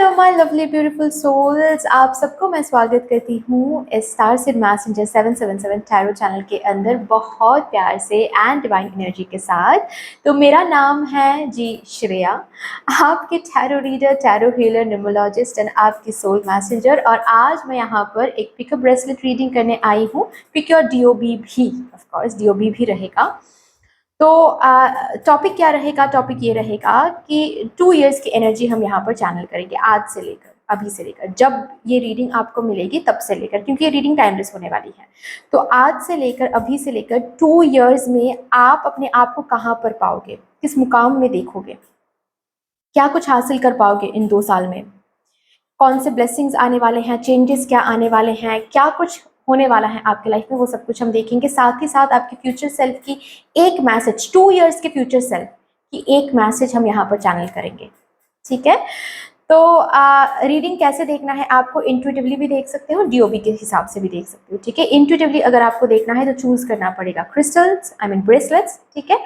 Hello my lovely beautiful souls, आप सबको मैं स्वागत करती हूँ इस starseed messenger 777 tarot channel के अंदर बहुत प्यार से एंड डिवाइन एनर्जी के साथ। तो मेरा नाम है जी श्रेया, आपके tarot reader, tarot healer, numerologist and आपकी सोल मैसेंजर। और आज मैं यहाँ पर एक पिकअप ब्रेसलेट रीडिंग करने आई हूँ। पिक योर डीओबी भी, ऑफ कोर्स डीओबी भी रहेगा। तो टॉपिक क्या रहेगा? टॉपिक ये रहेगा कि 2 इयर्स की एनर्जी हम यहाँ पर चैनल करेंगे, आज से लेकर, अभी से लेकर, जब ये रीडिंग आपको मिलेगी तब से लेकर, क्योंकि ये रीडिंग टाइमलेस होने वाली है। तो आज से लेकर, अभी से लेकर 2 इयर्स में आप अपने आप को कहाँ पर पाओगे, किस मुकाम में देखोगे, क्या कुछ हासिल कर पाओगे इन 2 साल में, कौन से ब्लेसिंग्स आने वाले हैं, चेंजेस क्या आने वाले हैं, क्या कुछ होने वाला है आपके लाइफ में, वो सब कुछ हम देखेंगे। साथ ही साथ आपके फ्यूचर सेल्फ की एक मैसेज, 2 इयर्स के फ्यूचर सेल्फ की एक मैसेज हम यहाँ पर चैनल करेंगे। ठीक है, तो रीडिंग कैसे देखना है आपको? इंट्यूटिवली भी देख सकते हो, डीओबी के हिसाब से भी देख सकते हो। ठीक है, इंट्यूटिवली अगर आपको देखना है तो चूज करना पड़ेगा क्रिस्टल्स, आई मीन ब्रेसलेट्स। ठीक है,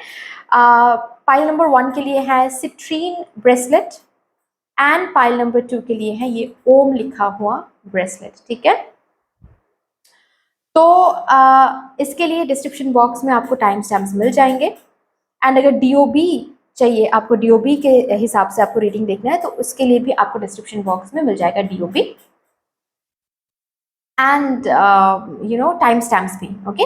पाइल नंबर 1 के लिए है citrine bracelet and pile number 2 के लिए है ये ओम लिखा हुआ ब्रेसलेट। ठीक है, तो इसके लिए डिस्क्रिप्शन बॉक्स में आपको टाइम स्टैम्प्स मिल जाएंगे। एंड अगर डीओबी चाहिए, आपको डीओबी के हिसाब से आपको रीडिंग देखना है, तो उसके लिए भी आपको डिस्क्रिप्शन बॉक्स में मिल जाएगा डीओबी एंड टाइम स्टैम्प्स भी। ओके,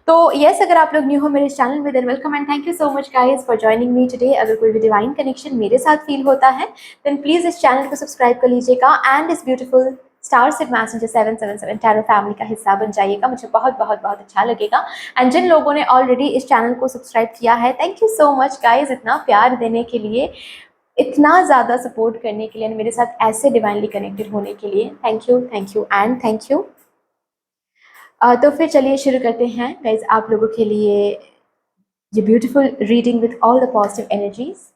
तो यस, अगर आप लोग न्यू हो मेरे चैनल में, than welcome and thank you so much guys for joining me today. अगर कोई भी डिवाइन कनेक्शन मेरे साथ फील होता है देन प्लीज इस चैनल को सब्सक्राइब कर लीजिएगा एंड इस beautiful star seed messenger 777 tarot family का हिस्सा बन जाइएगा। मुझे बहुत बहुत बहुत अच्छा लगेगा। एंड जिन लोगों ने ऑलरेडी इस चैनल को सब्सक्राइब किया है, thank you so much guys, इतना प्यार देने के लिए, इतना ज़्यादा सपोर्ट करने के लिए, मेरे साथ ऐसे डिवाइनली कनेक्टेड होने के लिए thank you and thank you. तो फिर चलिए शुरू करते हैं गाइज आप लोगों के लिए ये beautiful reading with all the positive energies.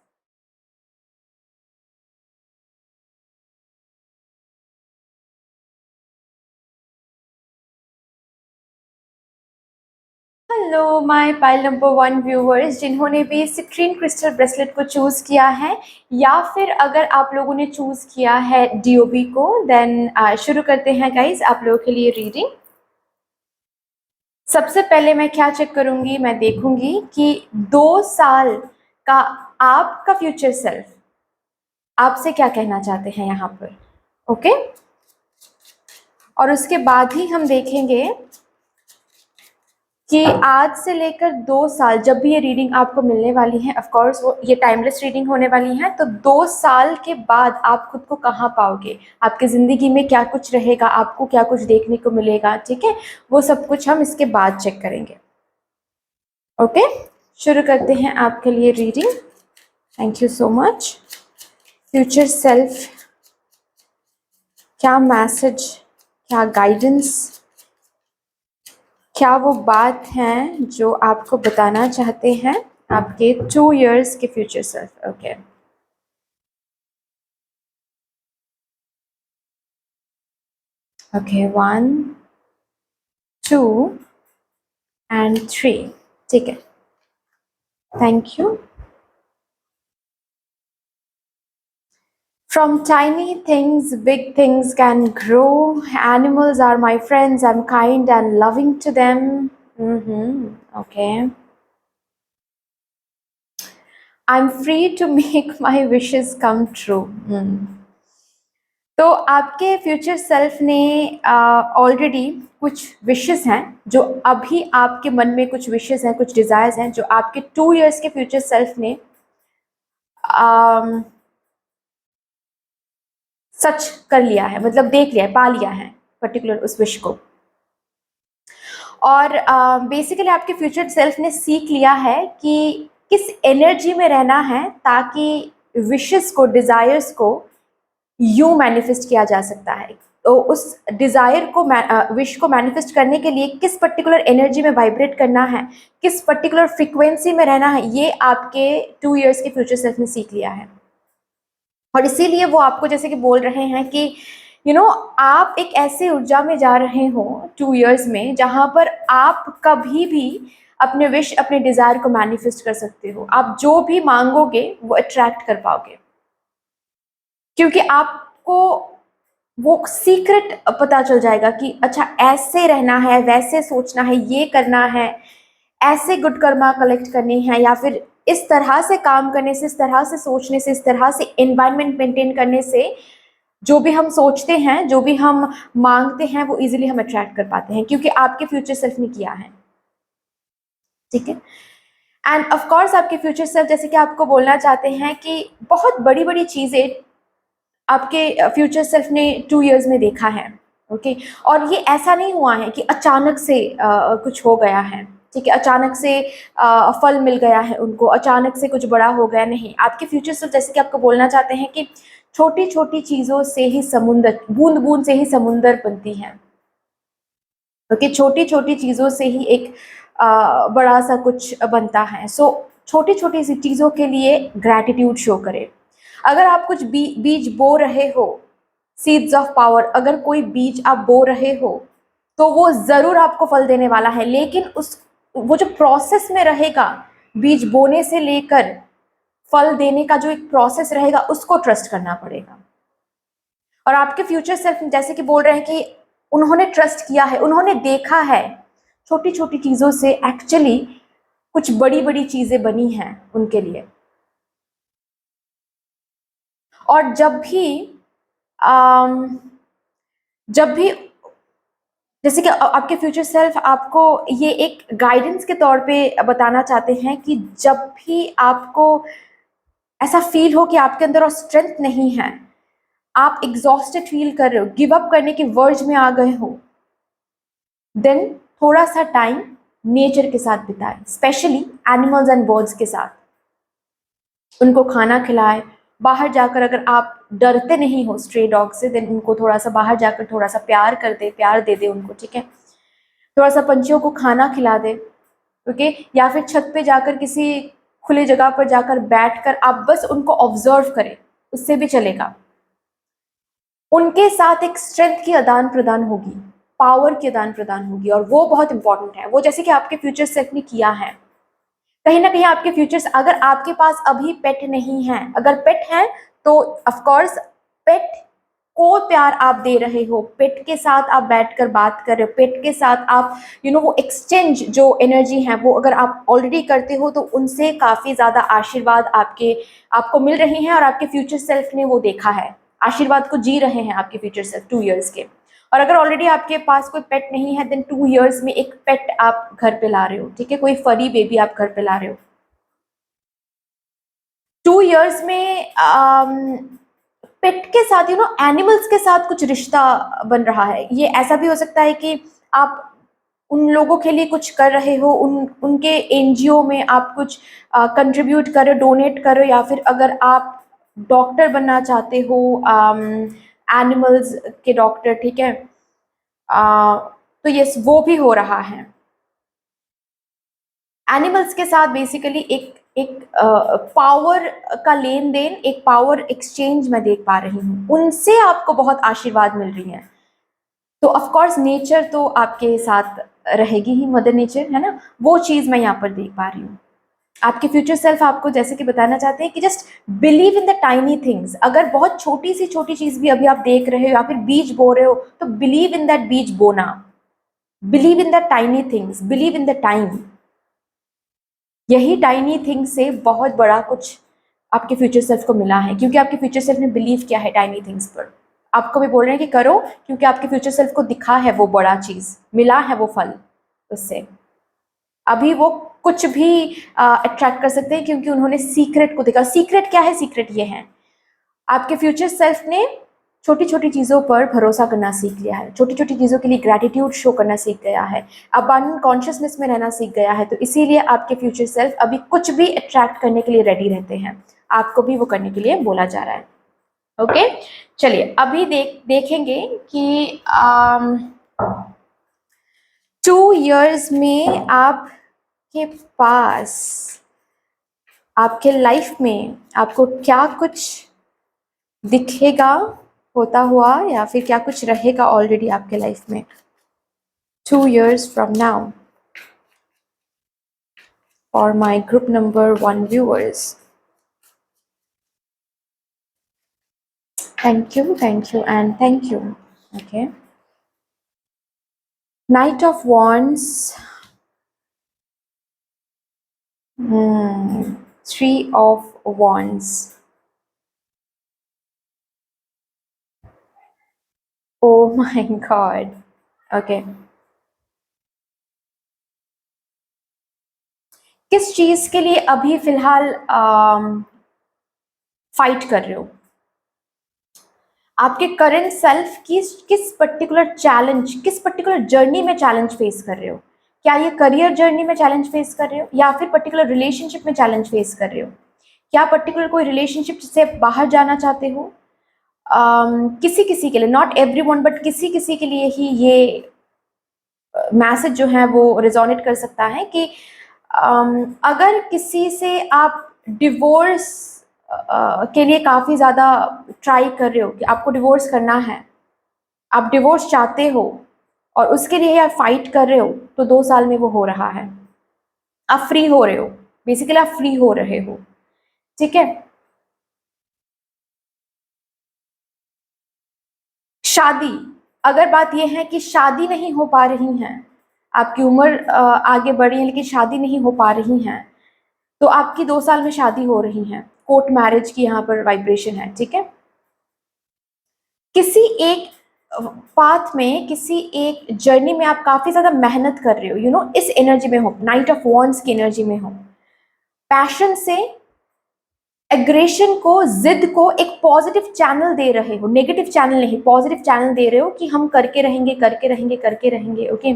Hello my pile number 1 viewers, जिन्होंने भी सिट्रीन क्रिस्टल ब्रेसलेट को चूज किया है, या फिर अगर आप लोगों ने चूज किया है डीओबी को, देन शुरू करते हैं गाइज आप लोगों के लिए रीडिंग। सबसे पहले मैं क्या चेक करूंगी, मैं देखूंगी कि 2 साल का आपका फ्यूचर सेल्फ आपसे क्या कहना चाहते हैं यहाँ पर। ओके, और उसके बाद ही हम देखेंगे कि आज से लेकर 2 साल, जब भी ये रीडिंग आपको मिलने वाली है, ऑफ कोर्स वो ये टाइमलेस रीडिंग होने वाली है, तो 2 साल के बाद आप खुद को कहाँ पाओगे, आपकी ज़िंदगी में क्या कुछ रहेगा, आपको क्या कुछ देखने को मिलेगा। ठीक है, वो सब कुछ हम इसके बाद चेक करेंगे। ओके, शुरू करते हैं आपके लिए reading. Thank you so much. Future self क्या मैसेज, क्या गाइडेंस, क्या वो बात है जो आपको बताना चाहते हैं आपके 2 इयर्स के future self. Okay, okay, 1 2 and 3। ठीक है, thank you. From tiny things, big things can grow. Animals are my friends. I'm kind and loving to them. Okay. I'm free to make my wishes come true. तो आपके future self ने already कुछ wishes हैं, जो अभी आपके मन में कुछ विशेस हैं, कुछ डिज़ायर्स हैं, जो आपके 2 इयर्स के फ्यूचर सेल्फ ने सच कर लिया है, मतलब देख लिया है, पा लिया है पर्टिकुलर उस विश को। और बेसिकली आपके फ्यूचर सेल्फ ने सीख लिया है कि किस एनर्जी में रहना है ताकि विशेस को, डिज़ायर्स को यूं मैनिफेस्ट किया जा सकता है। तो उस डिज़ायर को, विश को मैनिफेस्ट करने के लिए किस पर्टिकुलर एनर्जी में वाइब्रेट करना है, किस पर्टिकुलर फ्रीक्वेंसी में रहना है, ये आपके 2 इयर्स के फ्यूचर सेल्फ ने सीख लिया है। और इसीलिए वो आपको जैसे कि बोल रहे हैं कि आप एक ऐसे ऊर्जा में जा रहे हो 2 इयर्स में, जहाँ पर आप कभी भी अपने विश, अपने डिज़ायर को मैनिफेस्ट कर सकते हो। आप जो भी मांगोगे वो अट्रैक्ट कर पाओगे, क्योंकि आप आपको वो सीक्रेट पता चल जाएगा कि अच्छा ऐसे रहना है, वैसे सोचना है, ये करना है, ऐसे गुड कर्मा कलेक्ट करनी है, या फिर इस तरह से काम करने से, इस तरह से सोचने से, इस तरह से एनवायरनमेंट मेंटेन करने से जो भी हम सोचते हैं, जो भी हम मांगते हैं, वो इजीली हम अट्रैक्ट कर पाते हैं, क्योंकि आपके फ्यूचर सेल्फ ने किया है। ठीक है। एंड ऑफ कोर्स आपके फ्यूचर सेल्फ जैसे कि आपको बोलना चाहते हैं कि बहुत बड़ी बड़ी चीज़ें आपके फ्यूचर सेल्फ ने 2 इयर्स में देखा है। ओके। और ये ऐसा नहीं हुआ है कि अचानक से कुछ हो गया है। ठीक है, अचानक से फल मिल गया है उनको, अचानक से कुछ बड़ा हो गया, नहीं। आपके फ्यूचर सेल्फ जैसे कि आपको बोलना चाहते हैं कि छोटी छोटी चीज़ों से ही समुंदर, बूंद बूंद से ही समुंदर बनती है। ओके, छोटी छोटी चीज़ों से ही एक बड़ा सा कुछ बनता है। सो छोटी छोटी सी चीज़ों के लिए ग्रैटिट्यूड शो करें। अगर आप कुछ बीज बो रहे हो, सीड्स ऑफ पावर, अगर कोई बीज आप बो रहे हो तो वो ज़रूर आपको फल देने वाला है, लेकिन उस वो जो प्रोसेस में रहेगा, बीज बोने से लेकर फल देने का जो एक प्रोसेस रहेगा, उसको ट्रस्ट करना पड़ेगा। और आपके फ्यूचर सेल्फ जैसे कि बोल रहे हैं कि उन्होंने ट्रस्ट किया है, उन्होंने देखा है छोटी छोटी चीज़ों से एक्चुअली कुछ बड़ी बड़ी चीज़ें बनी हैं उनके लिए। और जब भी जैसे कि आपके फ्यूचर सेल्फ आपको ये एक गाइडेंस के तौर पे बताना चाहते हैं कि जब भी आपको ऐसा फील हो कि आपके अंदर और स्ट्रेंथ नहीं है, आप एग्जॉस्टेड फील कर रहे हो, गिव अप करने के वर्ज में आ गए हो, देन थोड़ा सा टाइम नेचर के साथ बिताएं, स्पेशली एनिमल्स एंड बर्ड्स के साथ। उनको खाना खिलाएं। बाहर जाकर अगर आप डरते नहीं हो स्ट्रे डॉग से, देन उनको थोड़ा सा बाहर जाकर थोड़ा सा प्यार कर दे, प्यार दे दे उनको। ठीक है, थोड़ा सा पंछियों को खाना खिला दे। ओके, या फिर छत पे जाकर किसी खुली जगह पर जाकर बैठकर आप बस उनको ऑब्जर्व करें, उससे भी चलेगा। उनके साथ एक स्ट्रेंथ की आदान प्रदान होगी, पावर की आदान प्रदान होगी, और वो बहुत इंपॉर्टेंट है। वो जैसे कि आपके फ्यूचर सेल्फ ने किया है। कहीं ना कहीं आपके फ्यूचर्स, अगर आपके पास अभी पेट नहीं है, अगर पेट है तो ऑफ कोर्स पेट को प्यार आप दे रहे हो, पेट के साथ आप बैठकर बात कर रहे हो, पेट के साथ आप वो एक्सचेंज जो एनर्जी है वो अगर आप ऑलरेडी करते हो, तो उनसे काफ़ी ज़्यादा आशीर्वाद आपको मिल रहे हैं, और आपके फ्यूचर सेल्फ ने वो देखा है, आशीर्वाद को जी रहे हैं आपके फ्यूचर सेल्फ 2 इयर्स के। और अगर ऑलरेडी आपके पास कोई पेट नहीं है, देन 2 इयर्स में एक पेट आप घर पे ला रहे हो। ठीक है, कोई फरी बेबी आप घर पे ला रहे हो। 2 इयर्स में पेट के साथ एनिमल्स के साथ कुछ रिश्ता बन रहा है। ये ऐसा भी हो सकता है कि आप उन लोगों के लिए कुछ कर रहे हो, उनके एनजीओ में आप कुछ कंट्रीब्यूट कर रहे हो, डोनेट कर रहे हो, या फिर अगर आप डॉक्टर बनना चाहते हो, एनिमल्स के डॉक्टर। ठीक है, तो यस, वो भी हो रहा है। एनिमल्स के साथ बेसिकली एक एक पावर का लेन देन, एक पावर एक्सचेंज मैं देख पा रही हूँ, उनसे आपको बहुत आशीर्वाद मिल रही है। तो ऑफ कोर्स नेचर तो आपके साथ रहेगी ही, मदर नेचर है ना, वो चीज़ मैं यहाँ पर देख पा रही हूँ। आपके फ्यूचर सेल्फ आपको जैसे कि बताना चाहते हैं कि just believe in the tiny things. अगर बहुत छोटी सी छोटी चीज़ भी अभी आप देख रहे हो, या फिर बीज बो रहे हो, तो बिलीव इन दैट बीज बोना, believe in the tiny things, believe in the time. यही टाइनी थिंग से बहुत बड़ा कुछ आपके फ्यूचर सेल्फ को मिला है, क्योंकि आपके फ्यूचर सेल्फ ने बिलीव किया है टाइनी थिंग्स पर। आपको भी बोल रहे हैं कि करो, क्योंकि आपके फ्यूचर सेल्फ को दिखा है वो बड़ा चीज़, मिला है वो फल उससे। अभी वो कुछ भी अट्रैक्ट कर सकते हैं, क्योंकि उन्होंने सीक्रेट को देखा। सीक्रेट क्या है? सीक्रेट ये है, आपके फ्यूचर सेल्फ ने छोटी छोटी चीज़ों पर भरोसा करना सीख लिया है, छोटी छोटी चीज़ों के लिए ग्रैटिट्यूड शो करना सीख गया है, अबांडेंट कॉन्शियसनेस में रहना सीख गया है। तो इसीलिए आपके फ्यूचर सेल्फ अभी कुछ भी अट्रैक्ट करने के लिए रेडी रहते हैं, आपको भी वो करने के लिए बोला जा रहा है। ओके, चलिए अभी देखेंगे कि 2 इयर्स में आपके पास, आपके लाइफ में आपको क्या कुछ दिखेगा होता हुआ, या फिर क्या कुछ रहेगा ऑलरेडी आपके लाइफ में 2 years from now, for my group number 1 viewers। Thank you, and thank you. Okay. Knight of Wands, Three of Wands. Oh my God. Okay. किस चीज के लिए अभी फिलहाल फाइट कर रहे हो? आपके करंट सेल्फ की किस पर्टिकुलर चैलेंज, किस पर्टिकुलर जर्नी में चैलेंज फेस कर रहे हो? क्या ये करियर जर्नी में चैलेंज फेस कर रहे हो, या फिर पर्टिकुलर रिलेशनशिप में चैलेंज फेस कर रहे हो? क्या पर्टिकुलर कोई रिलेशनशिप से बाहर जाना चाहते हो? किसी किसी के लिए, नॉट एवरीवन, बट किसी किसी के लिए ही ये मैसेज जो है वो रिजोनेट कर सकता है कि अगर किसी से आप डिवोर्स के लिए काफ़ी ज़्यादा ट्राई कर रहे हो कि आपको डिवोर्स करना है, आप डिवोर्स चाहते हो और उसके लिए आप फाइट कर रहे हो, तो 2 साल में वो हो रहा है। आप फ्री हो रहे हो, बेसिकली आप फ्री हो रहे हो, ठीक है। शादी, अगर बात यह है कि शादी नहीं हो पा रही है, आपकी उम्र आगे बढ़ी है लेकिन शादी नहीं हो पा रही है, तो आपकी 2 साल में शादी हो रही है। कोर्ट मैरिज की यहाँ पर वाइब्रेशन है, ठीक है। किसी एक पाथ में, किसी एक जर्नी में आप काफी ज्यादा मेहनत कर रहे हो, इस एनर्जी में हो, नाइट ऑफ वॉन्ड्स की एनर्जी में हो। पैशन से एग्रेशन को, जिद को एक पॉजिटिव चैनल दे रहे हो, नेगेटिव चैनल नहीं, पॉजिटिव चैनल दे रहे हो कि हम करके रहेंगे, करके रहेंगे, करके रहेंगे। ओके।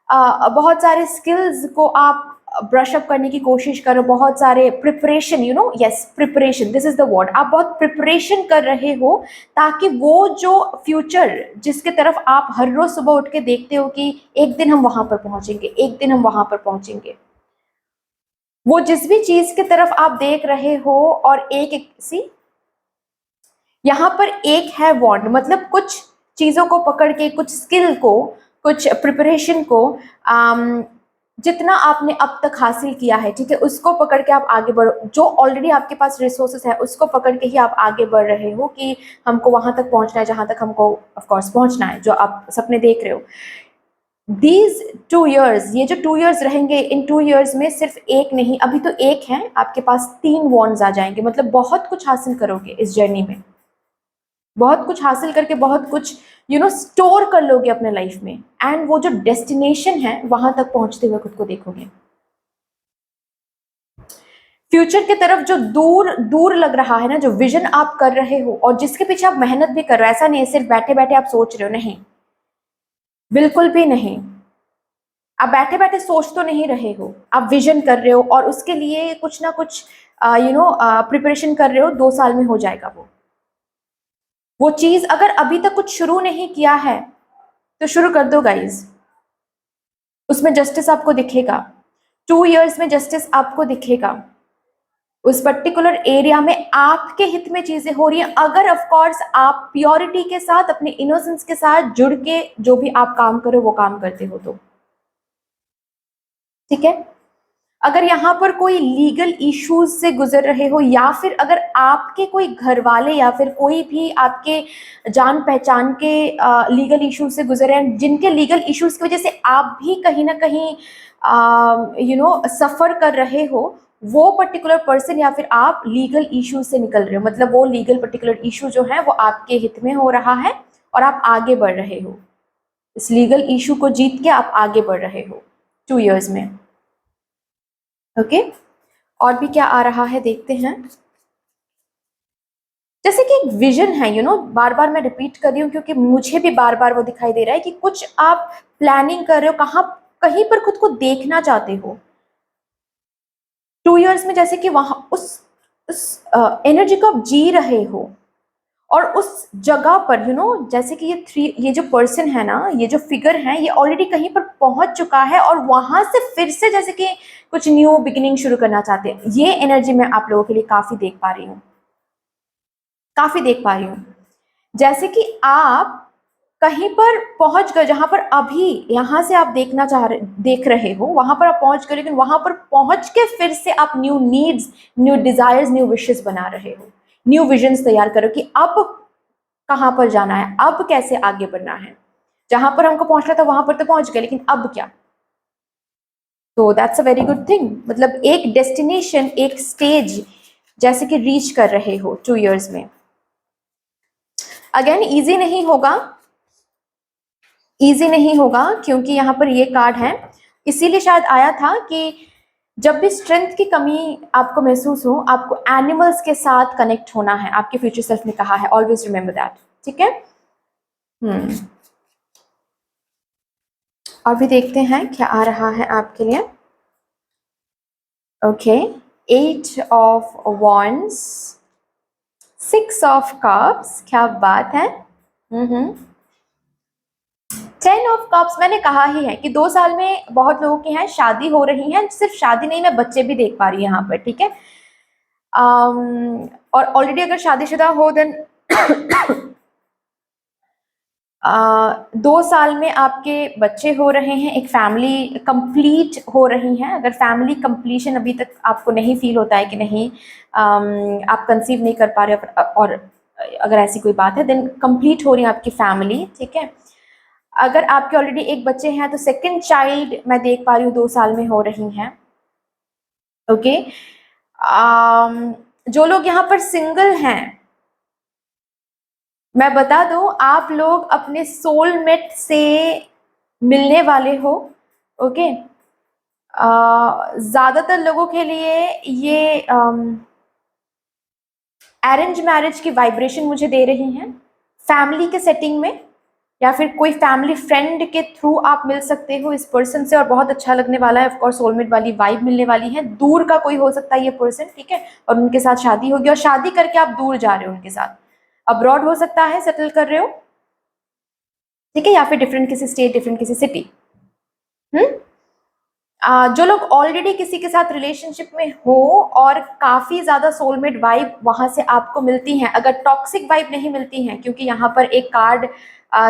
बहुत सारे स्किल्स को आप ब्रश अप करने की कोशिश करो, बहुत सारे preparation, yes, preparation, this is the word. आप बहुत प्रिपरेशन कर रहे हो ताकि वो जो फ्यूचर जिसके तरफ आप हर रोज सुबह उठ के देखते हो कि एक दिन हम वहां पर पहुंचेंगे, एक दिन हम वहां पर पहुंचेंगे, वो जिस भी चीज की तरफ आप देख रहे हो, और एक सी यहाँ पर एक है वॉन्ड, मतलब कुछ चीजों को पकड़ के, कुछ स्किल को, कुछ प्रिपरेशन को, जितना आपने अब तक हासिल किया है, ठीक है, उसको पकड़ के आप आगे बढ़ो। जो ऑलरेडी आपके पास रिसोर्सेस है उसको पकड़ के ही आप आगे बढ़ रहे हो कि हमको वहां तक पहुंचना है जहां तक हमको ऑफकोर्स पहुंचना है, जो आप सपने देख रहे हो। दीज 2 years, ये जो 2 years रहेंगे, इन 2 years में सिर्फ एक नहीं, अभी तो एक है, आपके पास 3 वॉन्ड्स आ जाएंगे, मतलब बहुत कुछ हासिल करोगे इस जर्नी में, बहुत कुछ हासिल करके बहुत कुछ स्टोर कर लोगे अपने लाइफ में, एंड वो जो डेस्टिनेशन है वहां तक पहुंचते हुए खुद को देखोगे। फ्यूचर की तरफ जो दूर दूर लग रहा है ना, जो विजन आप कर रहे हो और जिसके पीछे आप मेहनत भी कर रहे हो, ऐसा नहीं है सिर्फ बैठे बैठे आप सोच रहे हो, नहीं, बिल्कुल भी नहीं। आप बैठे बैठे सोच तो नहीं रहे हो, आप विजन कर रहे हो और उसके लिए कुछ ना कुछ प्रिपरेशन कर रहे हो। 2 साल में हो जाएगा वो चीज। अगर अभी तक कुछ शुरू नहीं किया है तो शुरू कर दो गाइज, उसमें जस्टिस आपको दिखेगा। 2 years में जस्टिस आपको दिखेगा, उस पर्टिकुलर एरिया में आपके हित में चीजें हो रही हैं, अगर ऑफ कोर्स आप प्योरिटी के साथ, अपने इनोसेंस के साथ जुड़ के जो भी आप काम करो वो काम करते हो तो, ठीक है। अगर यहाँ पर कोई लीगल इश्यूज से गुजर रहे हो, या फिर अगर आपके कोई घर वाले या फिर कोई भी आपके जान पहचान के लीगल इश्यूज से गुजर रहे हैं, जिनके लीगल इश्यूज की वजह से आप भी कहीं ना कहीं सफर कर रहे हो, वो पर्टिकुलर पर्सन या फिर आप लीगल इश्यूज से निकल रहे हो, मतलब वो लीगल पर्टिकुलर इशू जो है वो आपके हित में हो रहा है और आप आगे बढ़ रहे हो, इस लीगल इशू को जीत के आप आगे बढ़ रहे हो 2 years में। ओके। और भी क्या आ रहा है देखते हैं। जैसे कि एक विजन है, बार बार मैं रिपीट कर रही हूँ क्योंकि मुझे भी बार बार वो दिखाई दे रहा है कि कुछ आप प्लानिंग कर रहे हो, कहाँ कहीं पर खुद को देखना चाहते हो 2 years में, जैसे कि वहां उस एनर्जी को आप जी रहे हो, और उस जगह पर जैसे कि ये जो पर्सन है ना, ये जो फिगर है, ये ऑलरेडी कहीं पर पहुंच चुका है और वहां से फिर से जैसे कि कुछ न्यू बिगिनिंग शुरू करना चाहते हैं। ये एनर्जी मैं आप लोगों के लिए काफी देख पा रही हूँ, काफी देख पा रही हूँ। जैसे कि आप कहीं पर पहुंच गए जहां पर अभी यहां से आप देख रहे हो, वहां पर आप पहुंच गए, लेकिन वहां पर पहुंच के फिर से आप new needs, new desires, new wishes बना रहे हो, न्यू विजन्स तैयार करो कि अब कहाँ पर जाना है, अब कैसे आगे बढ़ना है। जहां पर हमको पहुंचना था वहां पर तो पहुंच गए, लेकिन अब क्या। तो that's a very good thing, मतलब एक डेस्टिनेशन, एक स्टेज जैसे कि रीच कर रहे हो 2 years में। अगेन इजी नहीं होगा, इजी नहीं होगा, क्योंकि यहाँ पर ये कार्ड है, इसीलिए शायद आया था कि जब भी स्ट्रेंथ की कमी आपको महसूस हो, आपको एनिमल्स के साथ कनेक्ट होना है, आपके फ्यूचर सेल्फ ने कहा है, ऑलवेज रिमेंबर दैट। ठीक है। और भी देखते हैं क्या आ रहा है आपके लिए। Okay, 8 of Wands, 6 of Cups, क्या बात है। 10 of Cups, मैंने कहा ही है कि 2 साल में बहुत लोगों की हैं शादी हो रही है, सिर्फ शादी नहीं, मैं बच्चे भी देख पा रही हूँ यहाँ पर। ठीक है। और ऑलरेडी अगर शादीशुदा हो देन 2 साल में आपके बच्चे हो रहे हैं, एक फैमिली कंप्लीट हो रही है। अगर फैमिली कंप्लीशन अभी तक आपको नहीं फील होता है कि नहीं आप कंसीव नहीं कर पा रहे और अगर ऐसी कोई बात है, देन कंप्लीट हो रही है आपकी फैमिली। ठीक है। अगर आपके ऑलरेडी एक बच्चे हैं तो सेकंड चाइल्ड मैं देख पा रही हूँ 2 साल में हो रही हैं। ओके। जो लोग यहाँ पर सिंगल हैं, मैं बता दूं, आप लोग अपने सोलमेट से मिलने वाले हो। ओके। ज्यादातर लोगों के लिए ये अरेंज मैरिज की वाइब्रेशन मुझे दे रही हैं, फैमिली के सेटिंग में, या फिर कोई फैमिली फ्रेंड के थ्रू आप मिल सकते हो इस पर्सन से, और बहुत अच्छा लगने वाला है। ऑफ कोर्स सोलमेट वाली वाइब मिलने वाली है। दूर का कोई हो सकता है ये पर्सन, ठीक है, और उनके साथ शादी होगी, और शादी करके आप दूर जा रहे हो उनके साथ, अब्रॉड हो सकता है, सेटल कर रहे हो। ठीक है, या फिर डिफरेंट किसी स्टेट, डिफरेंट किसी सिटी। जो लोग ऑलरेडी किसी के साथ रिलेशनशिप में हो और काफी ज्यादा सोलमेट वाइब वहां से आपको मिलती हैं, अगर टॉक्सिक वाइब नहीं मिलती हैं, क्योंकि यहाँ पर एक कार्ड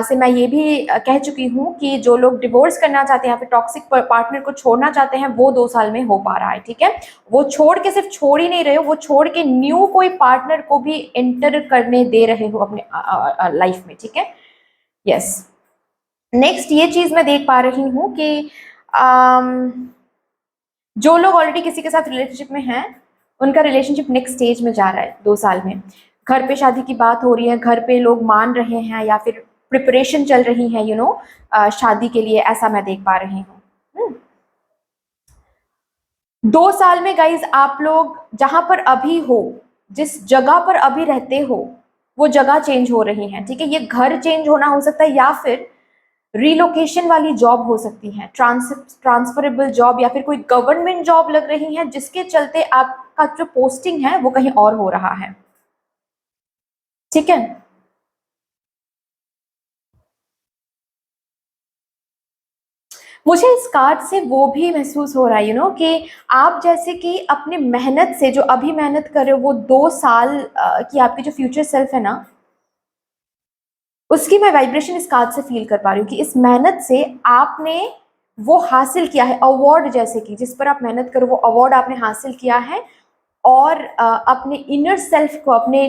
से मैं ये भी कह चुकी हूँ कि जो लोग डिवोर्स करना चाहते हैं या फिर टॉक्सिक पार्टनर को छोड़ना चाहते हैं, वो 2 साल में हो पा रहा है। ठीक है। वो छोड़ के सिर्फ छोड़ ही नहीं रहे हो, वो छोड़ के न्यू कोई पार्टनर को भी एंटर करने दे रहे हो अपने लाइफ में। ठीक है। यस। नेक्स्ट ये चीज मैं देख पा रही हूँ कि जो लोग ऑलरेडी किसी के साथ रिलेशनशिप में हैं, उनका रिलेशनशिप नेक्स्ट स्टेज में जा रहा है 2 साल में। घर पे शादी की बात हो रही है, घर पे लोग मान रहे हैं, या फिर प्रिपरेशन चल रही है शादी के लिए, ऐसा मैं देख पा रही हूँ। 2 साल में गाइज आप लोग जहां पर अभी हो, जिस जगह पर अभी रहते हो, वो जगह चेंज हो रही है। ठीक है। ये घर चेंज होना हो सकता है, या फिर रिलोकेशन वाली जॉब हो सकती है, ट्रांसफरेबल जॉब, या फिर कोई गवर्नमेंट जॉब लग रही है जिसके चलते आपका जो पोस्टिंग है वो कहीं और हो रहा है। ठीक है। मुझे इस कार्ड से वो भी महसूस हो रहा है कि आप जैसे कि अपनी मेहनत से, जो अभी मेहनत कर रहे हो, वो 2 साल की आपकी जो फ्यूचर सेल्फ है ना, उसकी मैं वाइब्रेशन इस कार्ड से फील कर पा रही हूँ कि इस मेहनत से आपने वो हासिल किया है, अवार्ड जैसे कि जिस पर आप मेहनत करो वो अवार्ड आपने हासिल किया है, और अपने इनर सेल्फ को, अपने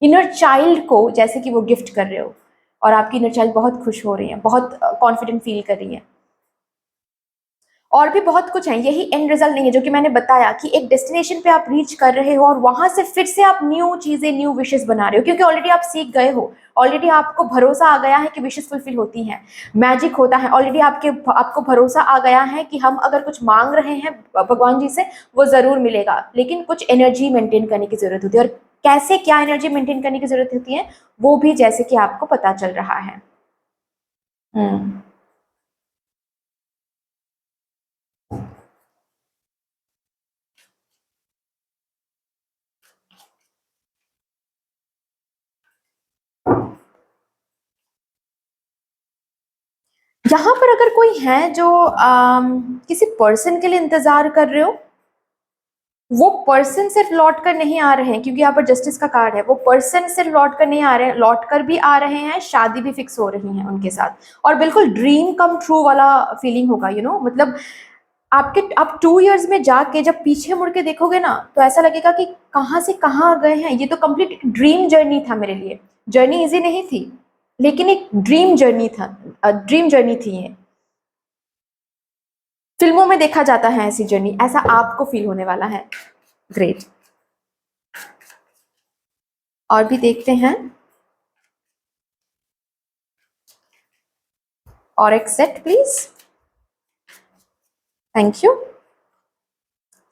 इनर चाइल्ड को जैसे कि वो गिफ्ट कर रहे हो, और आपकी इनर चाइल्ड बहुत खुश हो रही है, बहुत कॉन्फिडेंट फील कर रही है। और भी बहुत कुछ है, यही एंड रिजल्ट नहीं है, जो कि मैंने बताया कि एक डेस्टिनेशन पे आप रीच कर रहे हो और वहां से फिर से आप न्यू चीजें, न्यू विशेस बना रहे हो, क्योंकि ऑलरेडी आप सीख गए हो, ऑलरेडी आपको भरोसा आ गया है कि विशेस फुलफिल होती हैं, मैजिक होता है, ऑलरेडी आपको भरोसा आ गया है कि हम अगर कुछ मांग रहे हैं भगवान जी से, वो जरूर मिलेगा, लेकिन कुछ एनर्जी मेंटेन करने की जरूरत होती है, और कैसे, क्या एनर्जी मेंटेन करने की जरूरत होती है, वो भी जैसे कि आपको पता चल रहा है। हम्म। यहाँ पर अगर कोई है जो किसी पर्सन के लिए इंतजार कर रहे हो, वो पर्सन सिर्फ लौट कर नहीं आ रहे हैं, क्योंकि यहाँ पर जस्टिस का कार्ड है, वो पर्सन सिर्फ लौट कर नहीं आ रहे हैं, लौट कर भी आ रहे हैं, शादी भी फिक्स हो रही है उनके साथ, और बिल्कुल ड्रीम कम ट्रू वाला फीलिंग होगा। मतलब आप 2 years में जाके जब पीछे मुड़ के देखोगे ना, तो ऐसा लगेगा कि कहाँ से कहाँ गए हैं, ये तो कंप्लीट ड्रीम जर्नी था मेरे लिए, जर्नी इजी नहीं थी, लेकिन एक ड्रीम जर्नी था, ड्रीम जर्नी थी ये। फिल्मों में देखा जाता है ऐसी जर्नी, ऐसा आपको फील होने वाला है। ग्रेट। और भी देखते हैं। और एक set please. Thank you.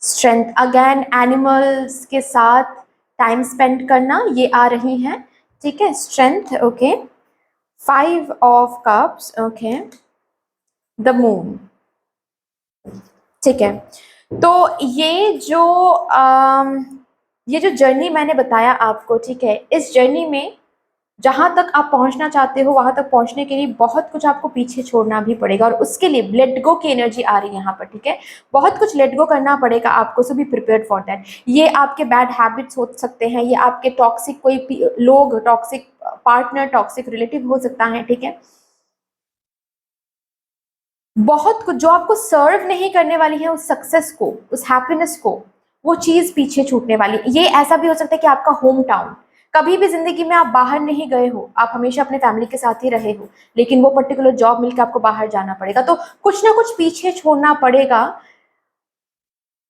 Strength, again animals के साथ टाइम स्पेंड करना, ये आ रही हैं, ठीक है। Strength, okay. 5 of Cups, okay. The moon, ठीक है। तो ये जो जर्नी मैंने बताया आपको, ठीक है, इस जर्नी में जहां तक आप पहुंचना चाहते हो वहां तक पहुंचने के लिए बहुत कुछ आपको पीछे छोड़ना भी पड़ेगा, और उसके लिए लेट गो की एनर्जी आ रही है यहाँ पर, ठीक है। बहुत कुछ लेट गो करना पड़ेगा आपको, सो बी प्रिपेयर्ड फॉर दैट। ये आपके बैड हैबिट्स हो सकते हैं, ये आपके टॉक्सिक कोई लोग, टॉक्सिक पार्टनर, टॉक्सिक रिलेटिव हो सकता है, ठीक है। बहुत कुछ जो आपको सर्व नहीं करने वाली है, उस सक्सेस को, उस हैप्पीनेस को, वो चीज पीछे छूटने वाली है। ये ऐसा भी हो सकता है कि आपका होम टाउन, कभी भी जिंदगी में आप बाहर नहीं गए हो, आप हमेशा अपने फैमिली के साथ ही रहे हो, लेकिन वो पर्टिकुलर जॉब मिलकर आपको बाहर जाना पड़ेगा, तो कुछ ना कुछ पीछे छोड़ना पड़ेगा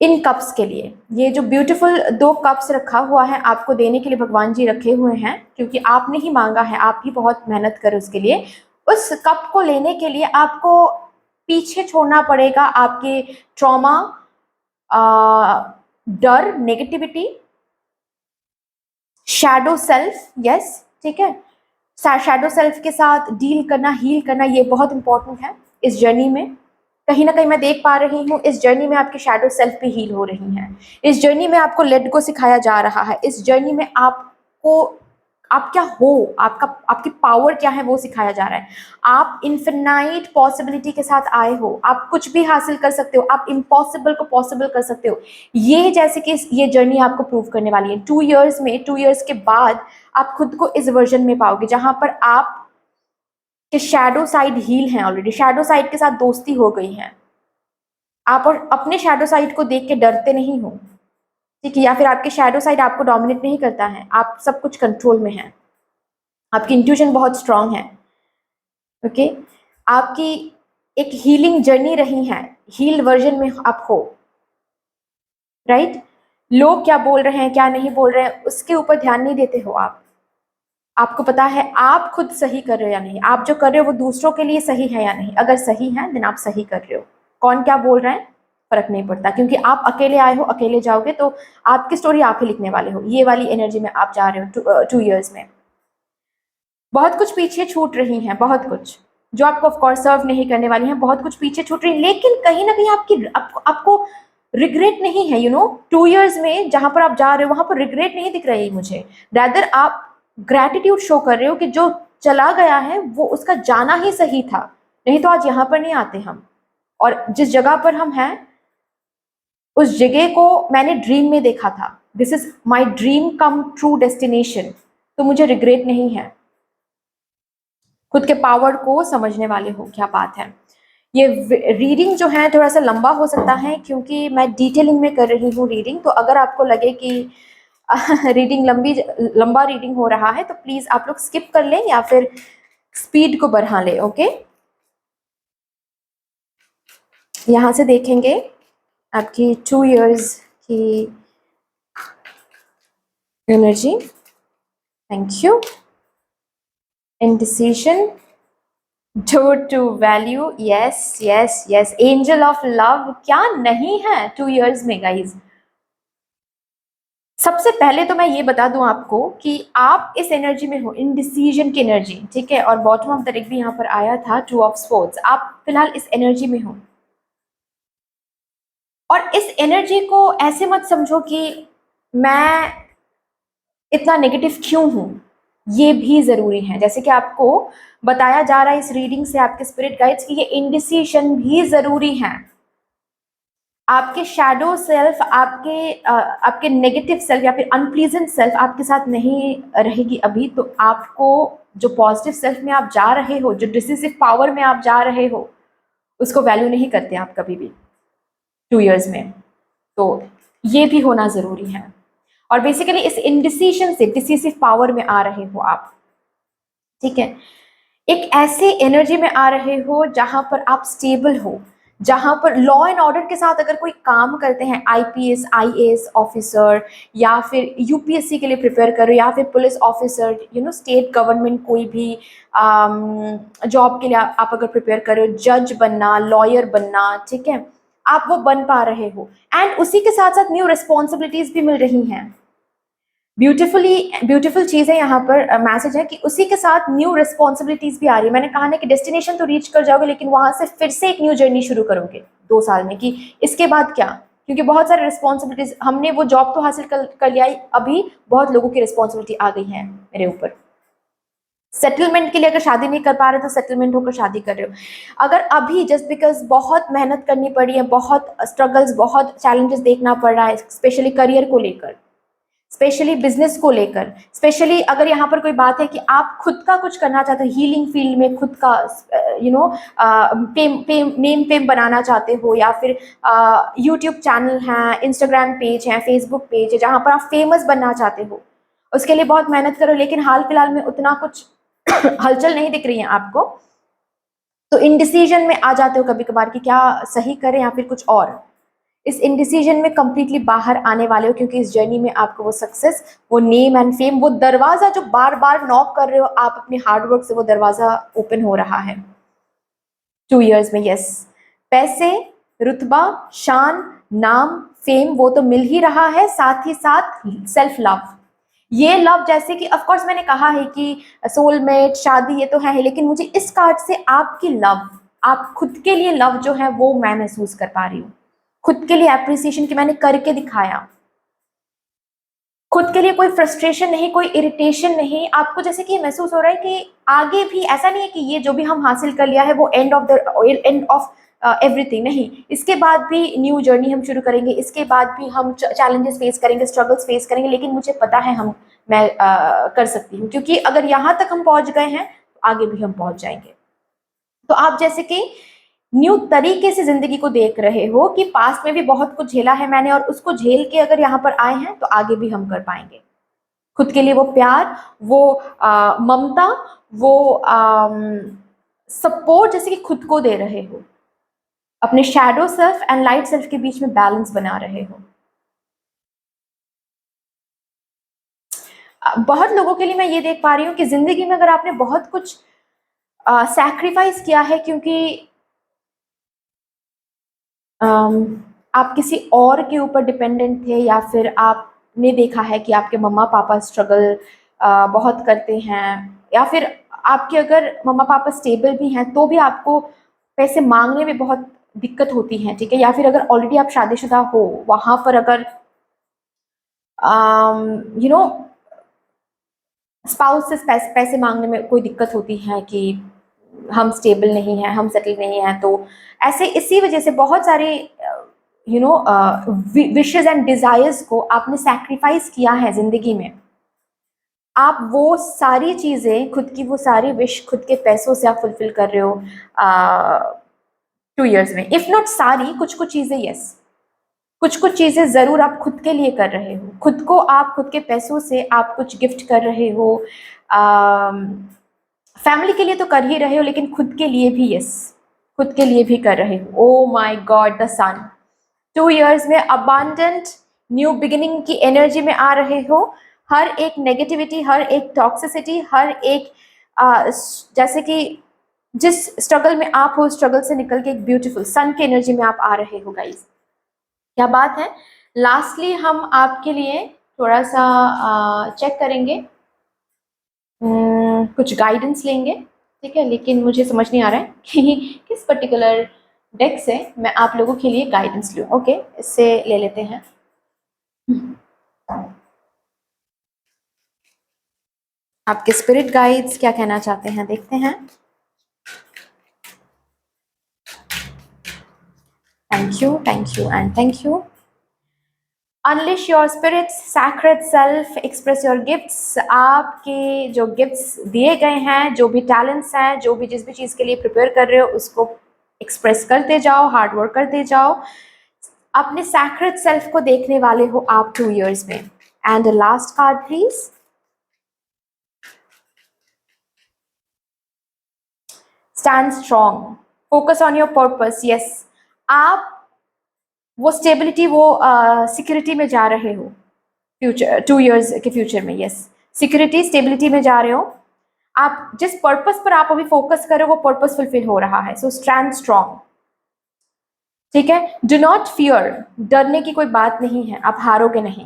इन कप्स के लिए। ये जो ब्यूटीफुल 2 कप्स रखा हुआ है आपको देने के लिए भगवान जी रखे हुए हैं, क्योंकि आपने ही मांगा है, आप ही बहुत मेहनत करें उसके लिए। उस कप को लेने के लिए आपको पीछे छोड़ना पड़ेगा आपके ट्रॉमा, डर, नेगेटिविटी, शैडो सेल्फ, यस, ठीक है। शैडो सेल्फ के साथ डील करना, हील करना, ये बहुत इंपॉर्टेंट है इस जर्नी में। कहीं ना कहीं मैं देख पा रही हूँ इस जर्नी में आपकी शैडो सेल्फ भी हील हो रही हैं। इस जर्नी में आपको लेट गो सिखाया जा रहा है। इस जर्नी में आपको, आप क्या हो, आपका, आपकी पावर क्या है, वो सिखाया जा रहा है। आप इन्फिनाइट पॉसिबिलिटी के साथ आए हो, आप कुछ भी हासिल कर सकते हो, आप इम्पॉसिबल को पॉसिबल कर सकते हो। ये जैसे कि ये जर्नी आपको प्रूव करने वाली है। 2 इयर्स में, 2 इयर्स के बाद आप खुद को इस वर्जन में पाओगे जहां पर आप के शैडो साइड हील हैं ऑलरेडी, शैडो साइड के साथ दोस्ती हो गई है। आप और अपने शैडो साइड को देख के डरते नहीं हो, ठीक है, या फिर आपके शैडो साइड आपको डोमिनेट नहीं करता है, आप सब कुछ कंट्रोल में है, आपकी इंट्यूशन बहुत स्ट्रांग है, ओके। आपकी एक हीलिंग जर्नी रही है, हील वर्जन में आप हो, राइट। लोग क्या बोल रहे हैं, क्या नहीं बोल रहे हैं, उसके ऊपर ध्यान नहीं देते हो आप। आपको पता है आप खुद सही कर रहे हो या नहीं, आप जो कर रहे हो वो दूसरों के लिए सही है या नहीं। अगर सही है देन आप सही कर रहे हो, कौन क्या बोल रहा है फर्क नहीं पड़ता, क्योंकि आप अकेले आए हो, अकेले जाओगे, तो आपकी स्टोरी आप ही लिखने वाले हो। ये वाली एनर्जी में आप जा रहे हो 2 इयर्स में। बहुत कुछ पीछे छूट रही हैं, बहुत कुछ जो आपको ऑफकोर्स सर्व नहीं करने वाली हैं, बहुत कुछ पीछे छूट रही है, लेकिन कहीं ना कहीं आपको रिग्रेट नहीं है, 2 इयर्स में जहां पर आप जा रहे हो वहां पर रिग्रेट नहीं दिख रही मुझे। रैदर आप ग्रैटिट्यूड शो कर रहे हो कि जो चला गया है वो उसका जाना ही सही था, नहीं तो आज यहाँ पर नहीं आते हम। और जिस जगह पर हम हैं उस जगह को मैंने ड्रीम में देखा था, this is my dream come true destination, तो मुझे रिग्रेट नहीं है। खुद के पावर को समझने वाले हो, क्या बात है। ये रीडिंग जो है थोड़ा सा लंबा हो सकता है, क्योंकि मैं डिटेलिंग में कर रही हूँ रीडिंग, तो अगर आपको लगे कि रीडिंग लंबा रीडिंग हो रहा है तो प्लीज आप लोग स्किप कर लें या फिर स्पीड को बढ़ा लें, ओके। यहां से देखेंगे आपकी 2 इयर्स की एनर्जी। Thank you. Indecision, to value, yes yes yes, angel of love, क्या नहीं है 2 इयर्स में गाइज। सबसे पहले तो मैं ये बता दूं आपको कि आप इस एनर्जी में हो, इंडिसीजन की एनर्जी, ठीक है। और बॉटम ऑफ द डेक भी यहाँ पर आया था 2 ऑफ स्वॉर्ड्स, आप फिलहाल इस एनर्जी में हो। और इस एनर्जी को ऐसे मत समझो कि मैं इतना नेगेटिव क्यों हूं, ये भी जरूरी है। जैसे कि आपको बताया जा रहा है इस रीडिंग से आपके स्पिरिट गाइड्स की, ये इंडिसीजन भी जरूरी है। आपके शैडो सेल्फ, आपके नेगेटिव सेल्फ या फिर अनप्लीजेंट सेल्फ आपके साथ नहीं रहेगी अभी, तो आपको जो पॉजिटिव सेल्फ में आप जा रहे हो, जो डिसिसिव पावर में आप जा रहे हो, उसको वैल्यू नहीं करते आप कभी भी 2 इयर्स में। तो ये भी होना जरूरी है। और बेसिकली इस इंडिसीजन से डिसिसिव पावर में आ रहे हो आप, ठीक है। एक ऐसे एनर्जी में आ रहे हो जहां पर आप स्टेबल हो, जहां पर लॉ एंड ऑर्डर के साथ अगर कोई काम करते हैं, आईपीएस आईएएस ऑफिसर, या फिर यूपीएससी के लिए प्रिपेयर करो, या फिर पुलिस ऑफिसर, स्टेट गवर्नमेंट कोई भी जॉब के लिए आप अगर प्रिपेयर करो, जज बनना, लॉयर बनना, ठीक है, आप वो बन पा रहे हो। एंड उसी के साथ साथ न्यू रिस्पॉन्सिबिलिटीज भी मिल रही हैं। ब्यूटीफुल चीज़ है यहाँ पर, मैसेज है कि उसी के साथ न्यू रिस्पॉन्सिबिलिटीज भी आ रही है। मैंने कहा ना कि डेस्टिनेशन तो रीच कर जाओगे, लेकिन वहां से फिर से एक न्यू जर्नी शुरू करोगे 2 साल में, कि इसके बाद क्या, क्योंकि बहुत सारे रिस्पॉन्सिबिलिटीज, हमने वो जॉब तो हासिल कर लिया, अभी बहुत लोगों की रिस्पॉन्सिबिलिटी आ गई है मेरे ऊपर। सेटलमेंट के लिए अगर शादी नहीं कर पा रहे तो सेटलमेंट होकर शादी कर रहे हो। अगर अभी जस्ट बिकॉज बहुत मेहनत करनी पड़ी है, बहुत स्ट्रगल्स, बहुत चैलेंजेस देखना पड़ रहा है, स्पेशली करियर को लेकर, स्पेशली बिजनेस को लेकर, स्पेशली अगर यहाँ पर कोई बात है कि आप खुद का कुछ करना चाहते हो, हीलिंग फील्ड में खुद का नेम फेम बनाना चाहते हो, या फिर यूट्यूब चैनल है, इंस्टाग्राम पेज है, फेसबुक पेज है, जहाँ पर आप फेमस बनना चाहते हो, उसके लिए बहुत मेहनत करो, लेकिन हाल फिलहाल में उतना कुछ हलचल नहीं दिख रही है आपको, तो इंडिसीजन में आ जाते हो कभी कभार कि क्या सही करें या फिर कुछ और। इस इंडिसीजन में कंप्लीटली बाहर आने वाले हो, क्योंकि इस जर्नी में आपको वो सक्सेस, वो नेम एंड फेम, वो दरवाजा जो बार बार नॉक कर रहे हो आप अपने हार्डवर्क से, वो दरवाजा ओपन हो रहा है 2 इयर्स में। यस, पैसे, रुतबा, शान, नाम, फेम, वो तो मिल ही रहा है, साथ ही साथ सेल्फ लव। ये लव, जैसे कि ऑफ कोर्स मैंने कहा है कि सोलमेट, शादी, ये तो है ही, लेकिन मुझे इस कार्ड से आपकी लव, आप खुद के लिए लव जो है वो मैं महसूस कर पा रही हूँ। खुद के लिए एप्रिसिएशन कि मैंने करके दिखाया, खुद के लिए कोई फ्रस्ट्रेशन नहीं, कोई इरिटेशन नहीं, आपको जैसे कि महसूस हो रहा है कि आगे भी ऐसा नहीं है कि ये जो भी हम हासिल कर लिया है वो एंड ऑफ एवरीथिंग नहीं, इसके बाद भी न्यू जर्नी हम शुरू करेंगे, इसके बाद भी हम चैलेंजेस फेस करेंगे, स्ट्रगल्स फेस करेंगे, लेकिन मुझे पता है मैं कर सकती हूँ, क्योंकि अगर यहाँ तक हम पहुंच गए हैं तो आगे भी हम पहुंच जाएंगे। तो आप जैसे कि न्यू तरीके से जिंदगी को देख रहे हो कि पास्ट में भी बहुत कुछ झेला है मैंने, और उसको झेल के अगर यहाँ पर आए हैं तो आगे भी हम कर पाएंगे। खुद के लिए वो प्यार, वो ममता, वो सपोर्ट, जैसे कि खुद को दे रहे हो, अपने shadow self and light self के बीच में बैलेंस बना रहे हो। बहुत लोगों के लिए मैं ये देख पा रही हूँ कि जिंदगी में अगर आपने बहुत कुछ सैक्रिफाइस किया है, क्योंकि आप किसी और के ऊपर डिपेंडेंट थे, या फिर आपने देखा है कि आपके मम्मा पापा स्ट्रगल बहुत करते हैं, या फिर आपके अगर मम्मा पापा स्टेबल भी हैं तो भी आपको पैसे मांगने में बहुत दिक्कत होती है, ठीक है, या फिर अगर ऑलरेडी आप शादीशुदा हो, वहां पर अगर यू नो स्पाउस से पैसे मांगने में कोई दिक्कत होती है कि हम स्टेबल नहीं हैं, हम सेटल नहीं हैं, तो ऐसे इसी वजह से बहुत सारे विशेस एंड डिजायर्स को आपने सैक्रिफाइस किया है जिंदगी में। आप वो सारी चीजें, खुद की वो सारी विश खुद के पैसों से आप फुलफिल कर रहे हो 2 इयर्स में, इफ नॉट सारी, कुछ कुछ चीजें, यस, कुछ कुछ चीजें जरूर आप खुद के लिए कर रहे हो, खुद को आप खुद के पैसों से आप कुछ गिफ्ट कर रहे हो, फैमिली के लिए तो कर ही रहे हो, लेकिन खुद के लिए भी, यस, खुद के लिए भी कर रहे हो। ओ माई गॉड, द सन, 2 इयर्स में अबांडेंट न्यू बिगिनिंग की एनर्जी में आ रहे हो। हर एक नेगेटिविटी, हर एक टॉक्सिसिटी, हर एक जैसे कि जिस स्ट्रगल में आप हो, स्ट्रगल से निकल के एक ब्यूटीफुल सन की एनर्जी में आप आ रहे हो गाइस, क्या बात है। लास्टली हम आपके लिए थोड़ा सा चेक करेंगे, कुछ गाइडेंस लेंगे, ठीक है, लेकिन मुझे समझ नहीं आ रहा है कि किस पर्टिकुलर डेक से मैं आप लोगों के लिए गाइडेंस लूँ। ओके, इससे ले लेते हैं। आपके स्पिरिट गाइड्स क्या कहना चाहते हैं, देखते हैं। Thank you and thank you. Unleash your spirit's sacred self, express your gifts। आपके जो गिफ्ट्स दिए गए हैं, जो भी टैलेंट्स हैं, जो भी जिस भी चीज़ के लिए प्रिपेयर कर रहे हो, उसको एक्सप्रेस करते जाओ, हार्ड वर्क करते जाओ। अपने सैक्रेड सेल्फ को देखने वाले हो आप 2 इयर्स में। And last card please. Stand strong, focus on your purpose. Yes, आप वो स्टेबिलिटी, वो सिक्योरिटी में जा रहे हो फ्यूचर, 2 years के फ्यूचर में। यस, सिक्योरिटी, स्टेबिलिटी में जा रहे हो आप। जिस पर्पस पर आप अभी फोकस कर रहे हो वो पर्पस फुलफिल हो रहा है। सो स्टैंड स्ट्रॉन्ग, ठीक है। डू नॉट फियर, डरने की कोई बात नहीं है, आप हारोगे नहीं।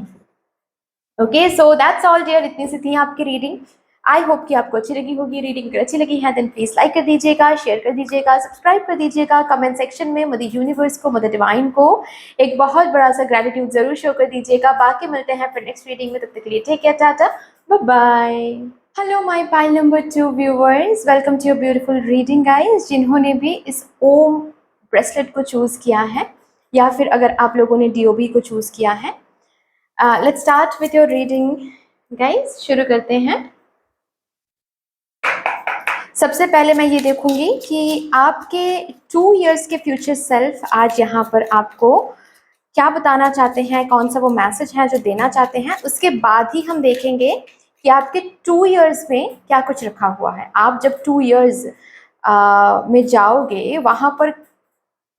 Okay, so that's all dear, इतनी सी थी आपकी रीडिंग। आई होप कि आपको अच्छी लगी होगी रीडिंग। अगर अच्छी लगी है देन प्लीज लाइक कर दीजिएगा, शेयर कर दीजिएगा, सब्सक्राइब कर दीजिएगा, कमेंट सेक्शन में मदर यूनिवर्स को, मदर डिवाइन को एक बहुत बड़ा सा ग्रेटिट्यूड जरूर शो कर दीजिएगा। बाकी मिलते हैं फिर नेक्स्ट रीडिंग में, तब तक के लिए take care, tata, bye bye. Hello my pile number 2 viewers, welcome to your beautiful reading guys. जिन्होंने भी इस ओम ब्रेसलेट को चूज किया है या फिर अगर आप लोगों ने डीओबी को चूज किया है, let's start with your reading guys. शुरू करते हैं। सबसे पहले मैं ये देखूंगी कि आपके 2 years के फ्यूचर सेल्फ आज यहाँ पर आपको क्या बताना चाहते हैं, कौन सा वो मैसेज है जो देना चाहते हैं। उसके बाद ही हम देखेंगे कि आपके 2 years में क्या कुछ रखा हुआ है। आप जब 2 years में जाओगे वहाँ पर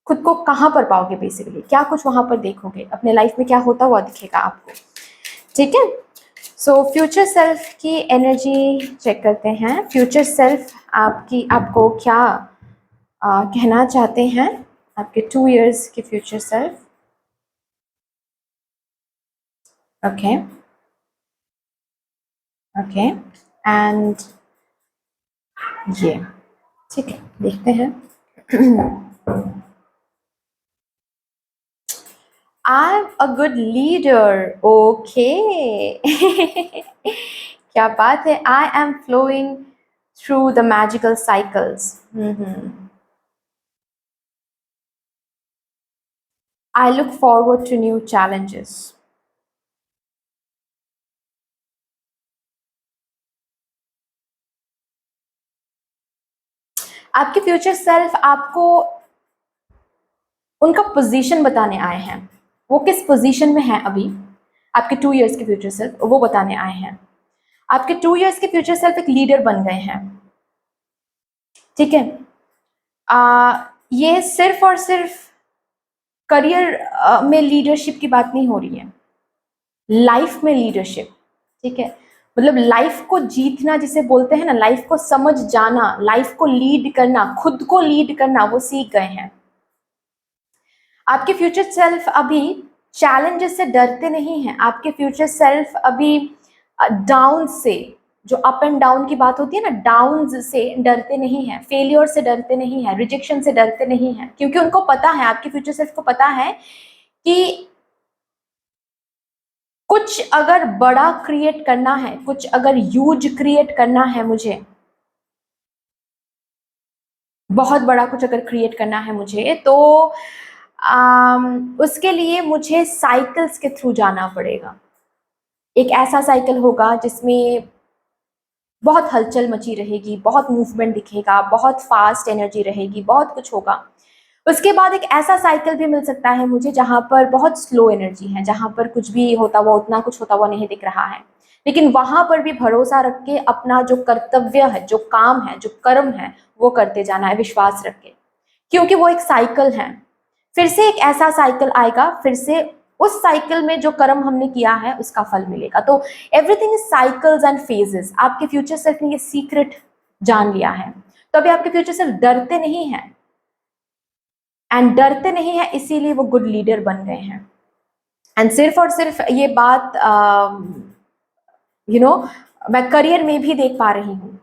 खुद को कहाँ पर पाओगे, बेसिकली क्या कुछ वहाँ पर देखोगे, अपने लाइफ में क्या होता हुआ दिखेगा आपको, ठीक है। सो फ्यूचर सेल्फ की एनर्जी चेक करते हैं। फ्यूचर सेल्फ आपको क्या कहना चाहते हैं, आपके 2 years के future self. Okay okay, and ये ठीक है, देखते हैं। I'm a good leader. Okay. क्या बात है। I am flowing through the magical cycles. I look forward to new challenges. आपके फ्यूचर सेल्फ आपको उनका पोजीशन बताने आए हैं। वो किस पोजीशन में है अभी, आपके 2 years के फ्यूचर सेल्फ वो बताने आए हैं। आपके 2 years के फ्यूचर सेल्फ एक लीडर बन गए हैं, ठीक है। ये सिर्फ और सिर्फ करियर में लीडरशिप की बात नहीं हो रही है, लाइफ में लीडरशिप, ठीक है। मतलब लाइफ को जीतना जिसे बोलते हैं ना, लाइफ को समझ जाना, लाइफ को लीड करना, खुद को लीड करना, वो सीख गए हैं। आपके फ्यूचर सेल्फ अभी चैलेंजेस से डरते नहीं हैं। आपके फ्यूचर सेल्फ अभी डाउन से, जो अप एंड डाउन की बात होती है ना, डाउन से डरते नहीं हैं, फेलियर से डरते नहीं हैं, रिजेक्शन से डरते नहीं हैं, क्योंकि उनको पता है, आपके फ्यूचर सेल्फ को पता है कि कुछ अगर बड़ा क्रिएट करना है, कुछ अगर ह्यूज क्रिएट करना है, मुझे बहुत बड़ा कुछ अगर क्रिएट करना है मुझे, तो उसके लिए मुझे साइकिल्स के थ्रू जाना पड़ेगा। एक ऐसा साइकिल होगा जिसमें बहुत हलचल मची रहेगी, बहुत मूवमेंट दिखेगा, बहुत फास्ट एनर्जी रहेगी, बहुत कुछ होगा। उसके बाद एक ऐसा साइकिल भी मिल सकता है मुझे जहाँ पर बहुत स्लो एनर्जी है, जहाँ पर कुछ भी होता हुआ, उतना कुछ होता हुआ नहीं दिख रहा है, लेकिन वहाँ पर भी भरोसा रख के अपना जो कर्तव्य है, जो काम है, जो कर्म है, वो करते जाना है, विश्वास रख के, क्योंकि वो एक साइकिल है। फिर से एक ऐसा साइकिल आएगा, फिर से उस साइकिल में जो कर्म हमने किया है उसका फल मिलेगा। तो everything is cycles and phases. आपके फ्यूचर सेल्फ ने ये सीक्रेट जान लिया है, तो अभी आपके फ्यूचर सेल्फ डरते नहीं हैं, एंड डरते नहीं है इसीलिए वो गुड लीडर बन गए हैं। एंड सिर्फ और सिर्फ ये बात मैं करियर में भी देख पा रही हूँ।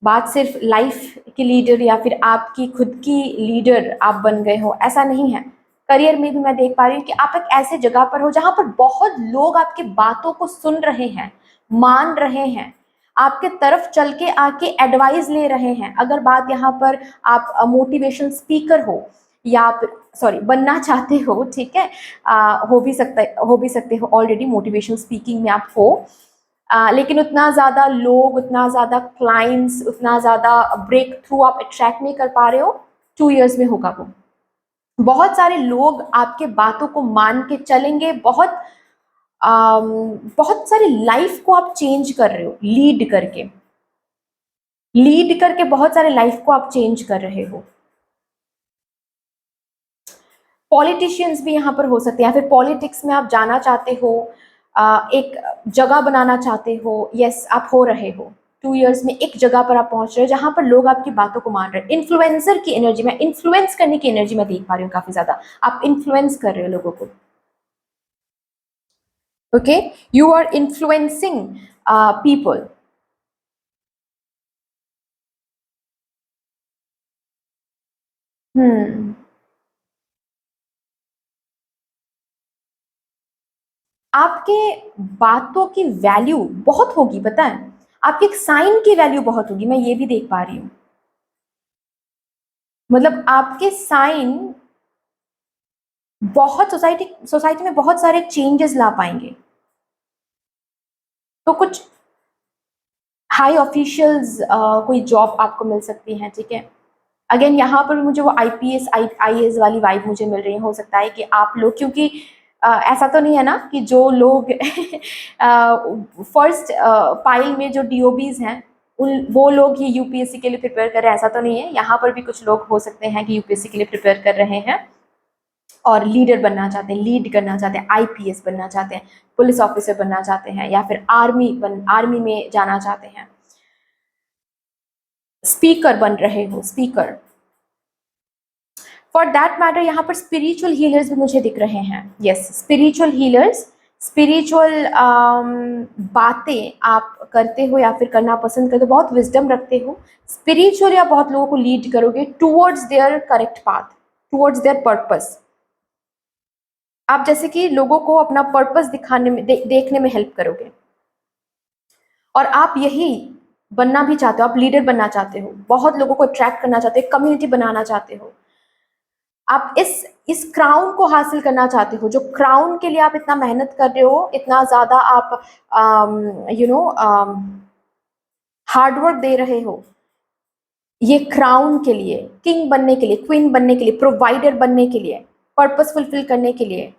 बात सिर्फ लाइफ की लीडर या फिर आपकी खुद की लीडर आप बन गए हो ऐसा नहीं है, करियर में भी मैं देख पा रही हूँ कि आप एक ऐसे जगह पर हो जहाँ पर बहुत लोग आपकी बातों को सुन रहे हैं, मान रहे हैं, आपके तरफ चल के आके एडवाइस ले रहे हैं। अगर बात यहाँ पर आप मोटिवेशनल स्पीकर हो या सॉरी बनना चाहते हो, ठीक है, हो भी सकते हो, ऑलरेडी मोटिवेशनल स्पीकिंग में आप हो, लेकिन उतना ज़्यादा लोग, उतना ज़्यादा क्लाइंट्स, उतना ज़्यादा ब्रेक थ्रू आप अट्रैक्ट नहीं कर पा रहे हो, 2 years में होगा वो। बहुत सारे लोग आपके बातों को मान के चलेंगे, बहुत सारी लाइफ को आप चेंज कर रहे हो लीड करके। लीड करके बहुत सारे लाइफ को आप चेंज कर रहे हो। पॉलिटिशियंस भी यहाँ पर हो सकते हैं, या फिर पॉलिटिक्स में आप जाना चाहते हो, एक जगह बनाना चाहते हो। यस, आप हो रहे हो 2 इयर्स में एक जगह पर आप पहुंच रहे हो जहां पर लोग आपकी बातों को मान रहे हैं। इन्फ्लुएंसर की एनर्जी में, इन्फ्लुएंस करने की एनर्जी में देख पा रही हूँ काफी ज्यादा। आप इन्फ्लुएंस कर रहे हो लोगों को। Okay, you are influencing people. Hmm, आपके बातों की वैल्यू बहुत होगी, पता है। आपके एक साइन की वैल्यू बहुत होगी, मैं ये भी देख पा रही हूँ। मतलब आपके साइन बहुत सोसाइटी सोसाइटी में बहुत सारे चेंजेस ला पाएंगे। तो कुछ हाई ऑफिशियल्स कोई जॉब आपको मिल सकती है, ठीक है। अगेन यहाँ पर मुझे वो आईपीएस आईएएस वाली वाइब मुझे मिल रही है। हो सकता है कि आप लोग, क्योंकि ऐसा तो नहीं है ना कि जो लोग फर्स्ट पाइल में जो डीओबीज हैं उन वो लोग ही यूपीएससी के लिए प्रिपेयर कर रहे हैं, ऐसा तो नहीं है। यहाँ पर भी कुछ लोग हो सकते हैं कि यूपीएससी के लिए प्रिपेयर कर रहे हैं और लीडर बनना चाहते हैं, लीड करना चाहते हैं, आईपीएस बनना चाहते हैं, पुलिस ऑफिसर बनना चाहते हैं, या फिर आर्मी में जाना चाहते हैं, स्पीकर बन रहे हो, स्पीकर। फॉर दैट मैटर यहाँ पर स्पिरिचुअल हीलर्स भी मुझे दिख रहे हैं। यस, स्पिरिचुअल हीलर्स, स्पिरिचुअल बातें आप करते हो या फिर करना पसंद करते हो, बहुत विजडम रखते हो। स्पिरिचुअली आप बहुत लोगों को लीड करोगे towards their correct path, towards their purpose. आप जैसे कि लोगों को अपना पर्पस दिखाने में देखने में हेल्प करोगे। और आप यही बनना भी चाहते हो, आप लीडर बनना चाहते हो, बहुत लोगों को अट्रैक्ट करना चाहते हो, कम्युनिटी बनाना चाहते हो। आप इस क्राउन को हासिल करना चाहते हो, जो क्राउन के लिए आप इतना मेहनत कर रहे हो, इतना ज्यादा आप हार्डवर्क दे रहे हो ये क्राउन के लिए, किंग बनने के लिए, क्वीन बनने के लिए, प्रोवाइडर बनने के लिए, पर्पस फुलफिल करने के लिए।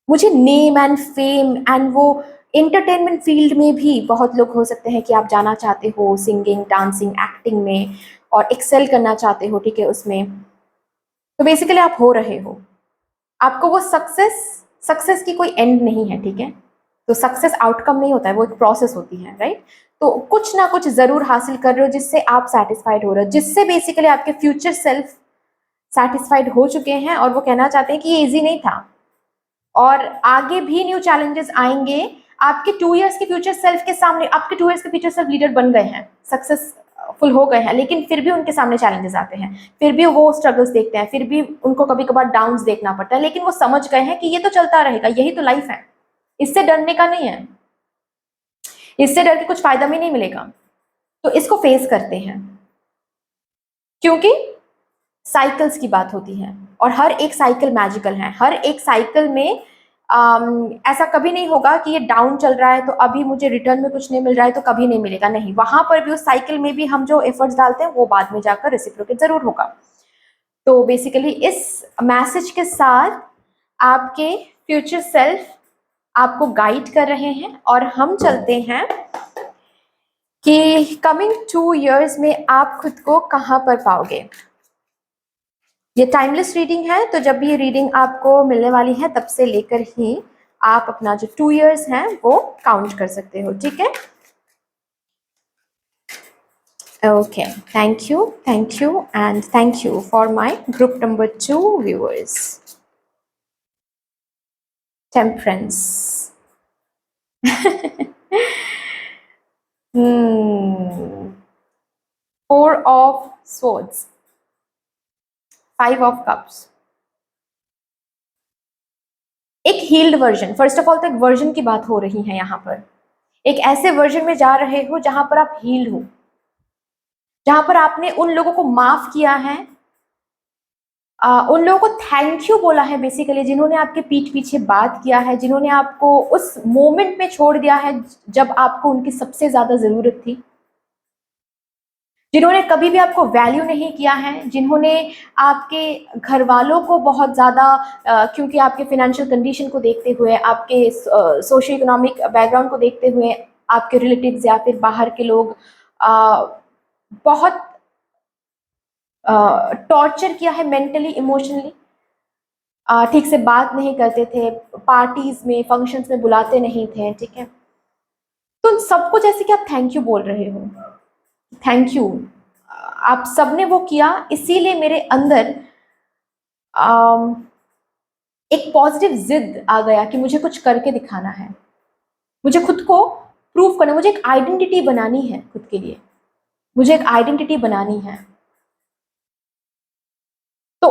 मुझे नेम एंड फेम एंड वो एंटरटेनमेंट फील्ड में भी बहुत लोग हो सकते हैं कि आप जाना चाहते हो, सिंगिंग, डांसिंग, एक्टिंग में, और एक्सेल करना चाहते हो, ठीक है, उसमें। तो बेसिकली आप हो रहे हो। आपको वो सक्सेस की कोई एंड नहीं है, ठीक है। तो सक्सेस आउटकम नहीं होता है, वो एक प्रोसेस होती है, राइट। तो कुछ ना कुछ जरूर हासिल कर रहे हो जिससे आप सेटिस्फाइड हो रहे हो, जिससे बेसिकली आपके फ्यूचर सेल्फ सेटिस्फाइड हो चुके हैं और वो कहना चाहते हैं कि ये इजी नहीं था और आगे भी न्यू चैलेंजेस आएंगे। आपके 2 इयर्स के फ्यूचर सेल्फ के सामने, आपके 2 इयर्स के फ्यूचर सेल्फ लीडर बन गए हैं, सक्सेसफुल हो गए हैं, लेकिन फिर भी उनके सामने चैलेंजेस आते हैं, फिर भी वो स्ट्रगल्स देखते हैं, फिर भी उनको कभी कभार डाउन्स देखना पड़ता है, लेकिन वो समझ गए हैं कि ये तो चलता रहेगा, यही तो लाइफ है, इससे डरने का नहीं है, इससे डर के कुछ फायदा भी नहीं मिलेगा। तो इसको फेस करते हैं, क्योंकि साइकिल्स की बात होती है और हर एक साइकिल मैजिकल है। हर एक साइकिल में ऐसा कभी नहीं होगा कि ये डाउन चल रहा है तो अभी मुझे रिटर्न में कुछ नहीं मिल रहा है तो कभी नहीं मिलेगा, नहीं। वहां पर भी उस साइकिल में भी हम जो एफर्ट्स डालते हैं वो बाद में जाकर रेसिप्रोकेट जरूर होगा। तो बेसिकली इस मैसेज के साथ आपके फ्यूचर सेल्फ आपको गाइड कर रहे हैं और हम चलते हैं कि कमिंग 2 इयर्स में आप खुद को कहाँ पर पाओगे। ये टाइमलेस रीडिंग है, तो जब भी ये रीडिंग आपको मिलने वाली है तब से लेकर ही आप अपना जो 2 इयर्स हैं वो काउंट कर सकते हो, ठीक है। Okay, thank you and thank you for my group number 2 viewers. Temperance. Four of swords, 5 of cups। एक healed version, first of all तो एक वर्जन की बात हो रही है यहाँ पर। एक ऐसे वर्जन में जा रहे हो जहां पर आप हील्ड हो, जहां पर आपने उन लोगों को माफ किया है, उन लोगों को थैंक यू बोला है बेसिकली, जिन्होंने आपके पीठ पीछे बात किया है, जिन्होंने आपको उस मोमेंट में छोड़ दिया है जब आपको उनकी सबसे ज्यादा जरूरत थी, जिन्होंने कभी भी आपको वैल्यू नहीं किया है, जिन्होंने आपके घर वालों को बहुत ज़्यादा क्योंकि आपके फिनेंशियल कंडीशन को देखते हुए, आपके सोशो इकोनॉमिक बैकग्राउंड को देखते हुए, आपके रिलेटिव्स या फिर बाहर के लोग बहुत टॉर्चर किया है मेंटली, इमोशनली, ठीक से बात नहीं करते थे, पार्टीज में, फंक्शंस में बुलाते नहीं थे, ठीक है। तो उन सबको जैसे कि आप थैंक यू बोल रहे हो, थैंक यू, आप सबने वो किया, इसीलिए मेरे अंदर अम, एक पॉजिटिव जिद आ गया कि मुझे कुछ करके दिखाना है, मुझे खुद को प्रूव करना, मुझे एक आइडेंटिटी बनानी है खुद के लिए, मुझे एक आइडेंटिटी बनानी है। तो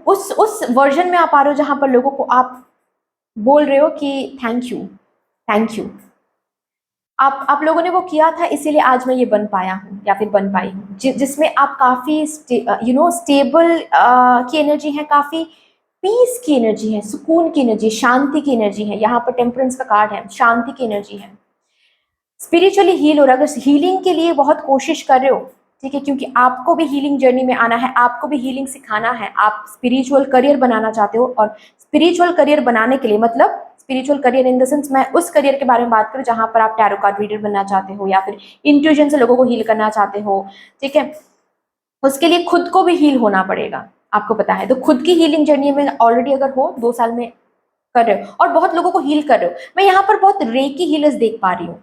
उस वर्जन में आप आ रहे हो जहां पर लोगों को आप बोल रहे हो कि थैंक यू, थैंक यू, आप लोगों ने वो किया था, इसीलिए आज मैं ये बन पाया हूँ या फिर बन पाई हूँ, जिसमें आप काफ़ी स्टेबल की एनर्जी है, काफ़ी पीस की एनर्जी है, सुकून की एनर्जी, शांति की एनर्जी है। यहाँ पर टेम्परेंस का कार्ड है, शांति की एनर्जी है। स्पिरिचुअली हील हो रहा है, अगर हीलिंग के लिए बहुत कोशिश कर रहे हो, ठीक है, क्योंकि आपको भी हीलिंग जर्नी में आना है, आपको भी हीलिंग सिखाना है, आप स्पिरिचुअल करियर बनाना चाहते हो, और स्पिरिचुअल करियर बनाने के लिए मतलब spiritual career in the sense, मैं उस करियर के बारे में बात करूँ जहां पर आप टैरो कार्ड रीडर बनना चाहते हो या फिर इंट्यूजन से लोगों को हील करना चाहते हो, ठीक है, उसके लिए खुद को भी हील होना पड़ेगा, आपको पता है। तो खुद की हीलिंग जर्नी में ऑलरेडी अगर हो 2 साल में कर रहे हो और बहुत लोगों को हील कर रहे हो, मैं यहाँ पर बहुत रेकी हीलर्स देख पा रही हूँ,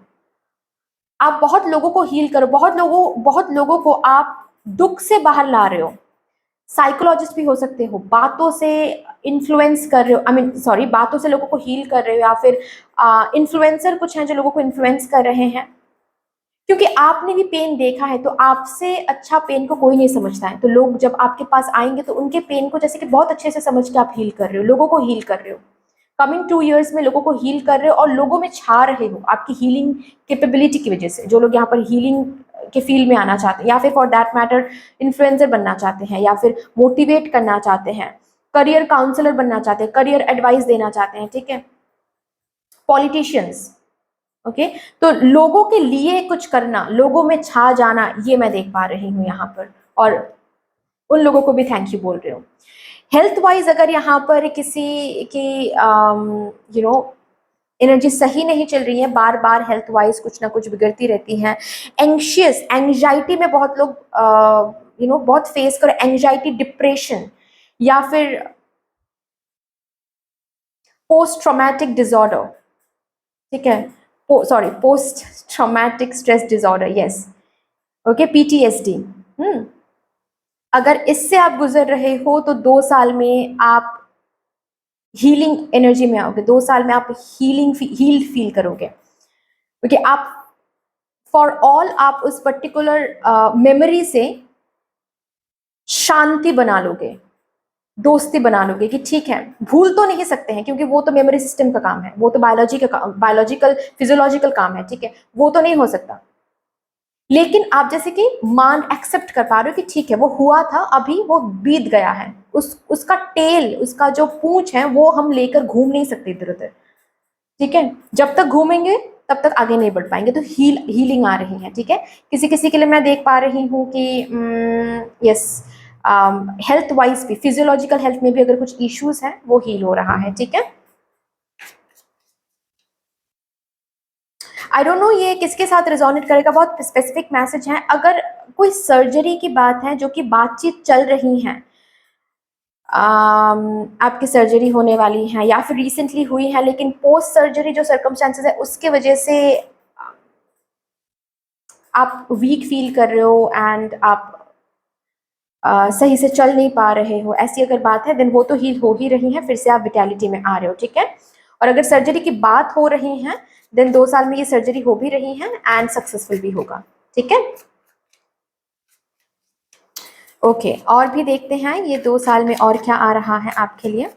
आप बहुत लोगों को हील करो, बहुत लोगों को आप दुख से बाहर ला रहे हो, साइकोलॉजिस्ट भी हो सकते हो, बातों से इन्फ्लुएंस कर रहे हो, आई मीन सॉरी, बातों से लोगों को हील कर रहे हो, या फिर इन्फ्लुएंसर कुछ हैं जो लोगों को इन्फ्लुएंस कर रहे हैं, क्योंकि आपने भी पेन देखा है, तो आपसे अच्छा पेन को कोई नहीं समझता है, तो लोग जब आपके पास आएंगे तो उनके पेन को जैसे कि बहुत अच्छे से समझ के आप हील कर रहे हो, लोगों को हील कर रहे हो, कमिंग 2 years में लोगों को हील कर रहे हो और लोगों में छा रहे हो आपकी हीलिंग कैपेबिलिटी की वजह से। जो लोग यहाँ पर हीलिंग के फील्ड में आना चाहते हैं, या फिर फॉर दैट मैटर इन्फ्लुएंसर बनना चाहते हैं, या फिर मोटिवेट करना चाहते हैं, करियर काउंसलर बनना चाहते हैं, करियर एडवाइस देना चाहते हैं, ठीक है, पॉलिटिशियंस, ओके, तो लोगों के लिए कुछ करना, लोगों में छा जाना, ये मैं देख पा रही हूँ यहाँ पर, और उन लोगों को भी थैंक यू बोल रहे हो। हेल्थ वाइज अगर यहाँ पर किसी की एनर्जी सही नहीं चल रही है, बार बार हेल्थ वाइज कुछ ना कुछ बिगड़ती रहती हैं, एंग्शियस, एंग्जाइटी में बहुत लोग बहुत फेस करो, एंग्जाइटी, डिप्रेशन, या फिर पोस्ट ट्रॉमेटिक डिसऑर्डर, ठीक है, sorry, post traumatic stress disorder, yes, okay, PTSD. अगर इससे आप गुजर रहे हो तो 2 साल में आप हीलिंग एनर्जी में आओगे, 2 साल में आप हील्ड फील करोगे, क्योंकि आप फॉर ऑल आप उस पर्टिकुलर मेमोरी से शांति बना लोगे, दोस्ती बना लोगे कि ठीक है, भूल तो नहीं सकते हैं क्योंकि वो तो मेमोरी सिस्टम का काम है, वो तो बायोलॉजिकल फिजियोलॉजिकल काम है, ठीक है, वो तो नहीं हो सकता, लेकिन आप जैसे कि मान एक्सेप्ट कर पा रहे हो कि ठीक है, वो हुआ था, अभी वो बीत गया है, उसका टेल, उसका जो पूंछ है वो हम लेकर घूम नहीं सकते इधर उधर, ठीक है, जब तक घूमेंगे तब तक आगे नहीं बढ़ पाएंगे, तो हीलिंग आ रही है, ठीक है। किसी किसी के लिए मैं देख पा रही हूँ कि यस, हेल्थ वाइज भी, फिजियोलॉजिकल हेल्थ में भी अगर कुछ इश्यूज हैं वो हील हो रहा है, ठीक है। आई डोंट नो ये किसके साथ रिजोनेट करेगा, बहुत स्पेसिफिक मैसेज है। अगर कोई सर्जरी की बात है जो कि बातचीत चल रही है, आपकी सर्जरी होने वाली है या फिर रिसेंटली हुई है, लेकिन पोस्ट सर्जरी जो सर्कमस्टेंसेस है उसके वजह से आप वीक फील कर रहे हो एंड आप सही से चल नहीं पा रहे हो, ऐसी अगर बात है देन वो तो हील हो ही रही है, फिर से आप विटैलिटी में आ रहे हो, ठीक है। और अगर सर्जरी की बात हो रही है देन 2 साल में ये सर्जरी हो भी रही है एंड सक्सेसफुल भी होगा, ठीक है। ओके, और भी देखते हैं ये 2 साल में और क्या आ रहा है आपके लिए।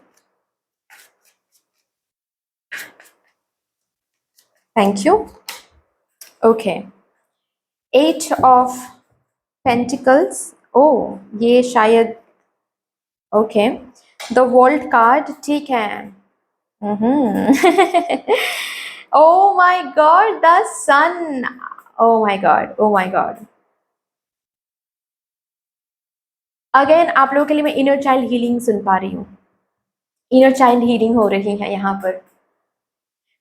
Thank you. Okay, 8 of pentacles, oh ये शायद, ओके, द वर्ल्ड कार्ड, ठीक है। Oh my god, the sun, oh my god, oh my god, again आप लोगों के लिए मैं इनर चाइल्ड हीलिंग सुन पा रही हूँ, इनर चाइल्ड हीलिंग हो रही है यहाँ पर,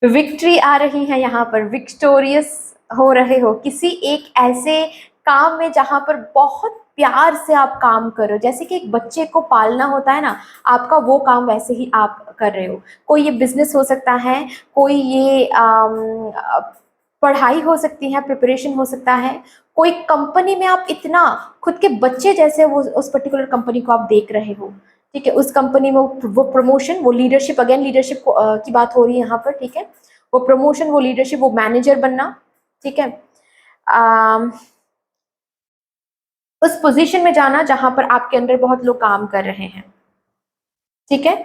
विक्ट्री आ रही है यहाँ पर, विक्टोरियस हो रहे हो किसी एक ऐसे काम में जहाँ पर बहुत प्यार से आप काम कर रहे हो, जैसे कि एक बच्चे को पालना होता है ना, आपका वो काम वैसे ही आप कर रहे हो। कोई ये बिजनेस हो सकता है, कोई ये पढ़ाई हो सकती है, प्रिपरेशन हो सकता है, कोई कंपनी में आप इतना खुद के बच्चे जैसे वो उस पर्टिकुलर कंपनी को आप देख रहे हो, ठीक है। उस कंपनी में वो प्रमोशन, वो लीडरशिप, अगेन लीडरशिप की बात हो रही है यहाँ पर, ठीक है। वो प्रमोशन, वो लीडरशिप, वो मैनेजर बनना, ठीक है। उस पोजीशन में जाना जहां पर आपके अंडर बहुत लोग काम कर रहे हैं, ठीक है।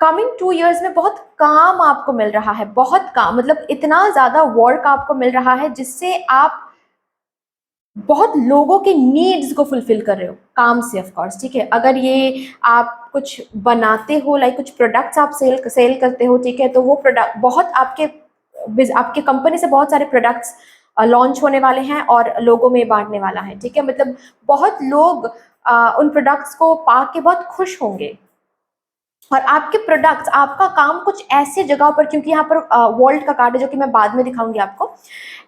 कमिंग 2 years में बहुत काम आपको मिल रहा है, बहुत काम, मतलब इतना ज्यादा वर्क आपको मिल रहा है जिससे आप बहुत लोगों के नीड्स को फुलफिल कर रहे हो काम से, ऑफ कोर्स, ठीक है। अगर ये आप कुछ बनाते हो, लाइक कुछ प्रोडक्ट्स आप सेल करते हो, ठीक है, तो वो प्रोडक्ट बहुत आपके कंपनी से बहुत सारे प्रोडक्ट्स लॉन्च होने वाले हैं और लोगों में बांटने वाला है, ठीक है। मतलब बहुत लोग उन प्रोडक्ट्स को पा के बहुत खुश होंगे। और आपके प्रोडक्ट्स, आपका काम कुछ ऐसे जगहों पर, क्योंकि यहाँ पर वर्ल्ड का कार्ड है जो कि मैं बाद में दिखाऊंगी आपको,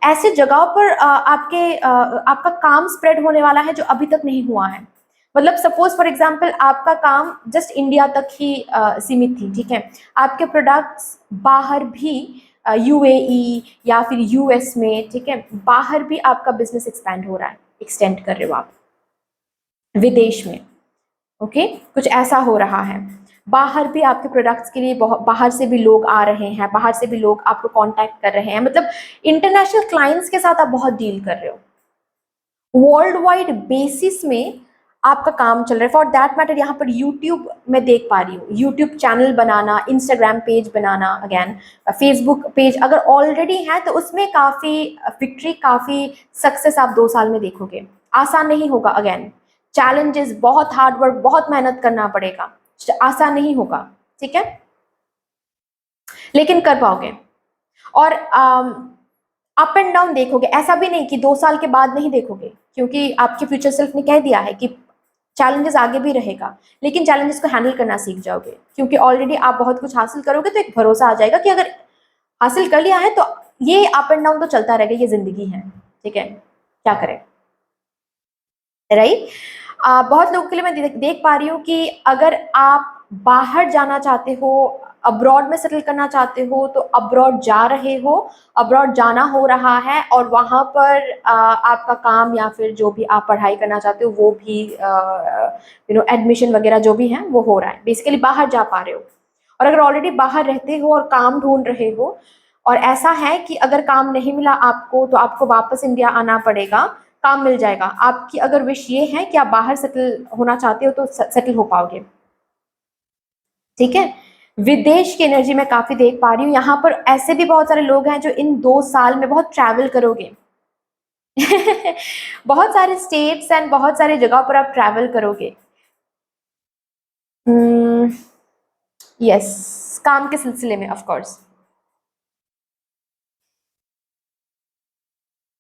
ऐसे जगहों पर आपका काम स्प्रेड होने वाला है जो अभी तक नहीं हुआ है। मतलब सपोज फॉर एग्जांपल आपका काम जस्ट इंडिया तक ही सीमित थी, ठीक है। आपके प्रोडक्ट्स बाहर भी यूएई या फिर यूएस में, ठीक है, बाहर भी आपका बिजनेस एक्सपेंड हो रहा है, एक्सटेंड कर रहे हो आप विदेश में, ओके। कुछ ऐसा हो रहा है, बाहर भी आपके प्रोडक्ट्स के लिए बाहर से भी लोग आ रहे हैं, बाहर से भी लोग आपको कांटेक्ट कर रहे हैं, मतलब इंटरनेशनल क्लाइंट्स के साथ आप बहुत डील कर रहे हो, वर्ल्ड वाइड बेसिस में आपका काम चल रहा है। फॉर दैट मैटर यहाँ पर यूट्यूब में देख पा रही हूँ, यूट्यूब चैनल बनाना, इंस्टाग्राम पेज बनाना, अगेन फेसबुक पेज अगर ऑलरेडी है तो उसमें काफ़ी विक्ट्री, काफ़ी सक्सेस आप 2 साल में देखोगे। आसान नहीं होगा, अगेन चैलेंजेस, बहुत हार्ड वर्क, बहुत मेहनत करना पड़ेगा, आसान नहीं होगा, ठीक है, लेकिन कर पाओगे। और अप एंड डाउन देखोगे, ऐसा भी नहीं कि 2 साल के बाद नहीं देखोगे, क्योंकि आपके फ्यूचर सेल्फ ने कह दिया है कि चैलेंजेस आगे भी रहेगा, लेकिन चैलेंजेस को हैंडल करना सीख जाओगे, क्योंकि ऑलरेडी आप बहुत कुछ हासिल करोगे तो एक भरोसा आ जाएगा कि अगर हासिल कर लिया है तो ये अप एंड डाउन तो चलता रहेगा, ये जिंदगी है, ठीक है, क्या करें, राइट। बहुत लोगों के लिए मैं देख पा रही हूँ कि अगर आप बाहर जाना चाहते हो, अब्रॉड में सेटल करना चाहते हो, तो अब्रॉड जा रहे हो, अब्रॉड जाना हो रहा है, और वहाँ पर आपका काम या फिर जो भी आप पढ़ाई करना चाहते हो वो भी एडमिशन वगैरह जो भी है वो हो रहा है, बेसिकली बाहर जा पा रहे हो। और अगर ऑलरेडी बाहर रहते हो और काम ढूंढ रहे हो, और ऐसा है कि अगर काम नहीं मिला आपको तो आपको वापस इंडिया आना पड़ेगा, काम मिल जाएगा। आपकी अगर विश ये है कि आप बाहर सेटल होना चाहते हो तो सेटल हो पाओगे, ठीक है। विदेश की एनर्जी मैं काफी देख पा रही हूँ यहाँ पर, ऐसे भी बहुत सारे लोग हैं जो इन 2 साल में बहुत ट्रैवल करोगे। बहुत सारे स्टेट्स एंड बहुत सारी जगह पर आप ट्रैवल करोगे, यस, काम के सिलसिले में, ऑफ कोर्स।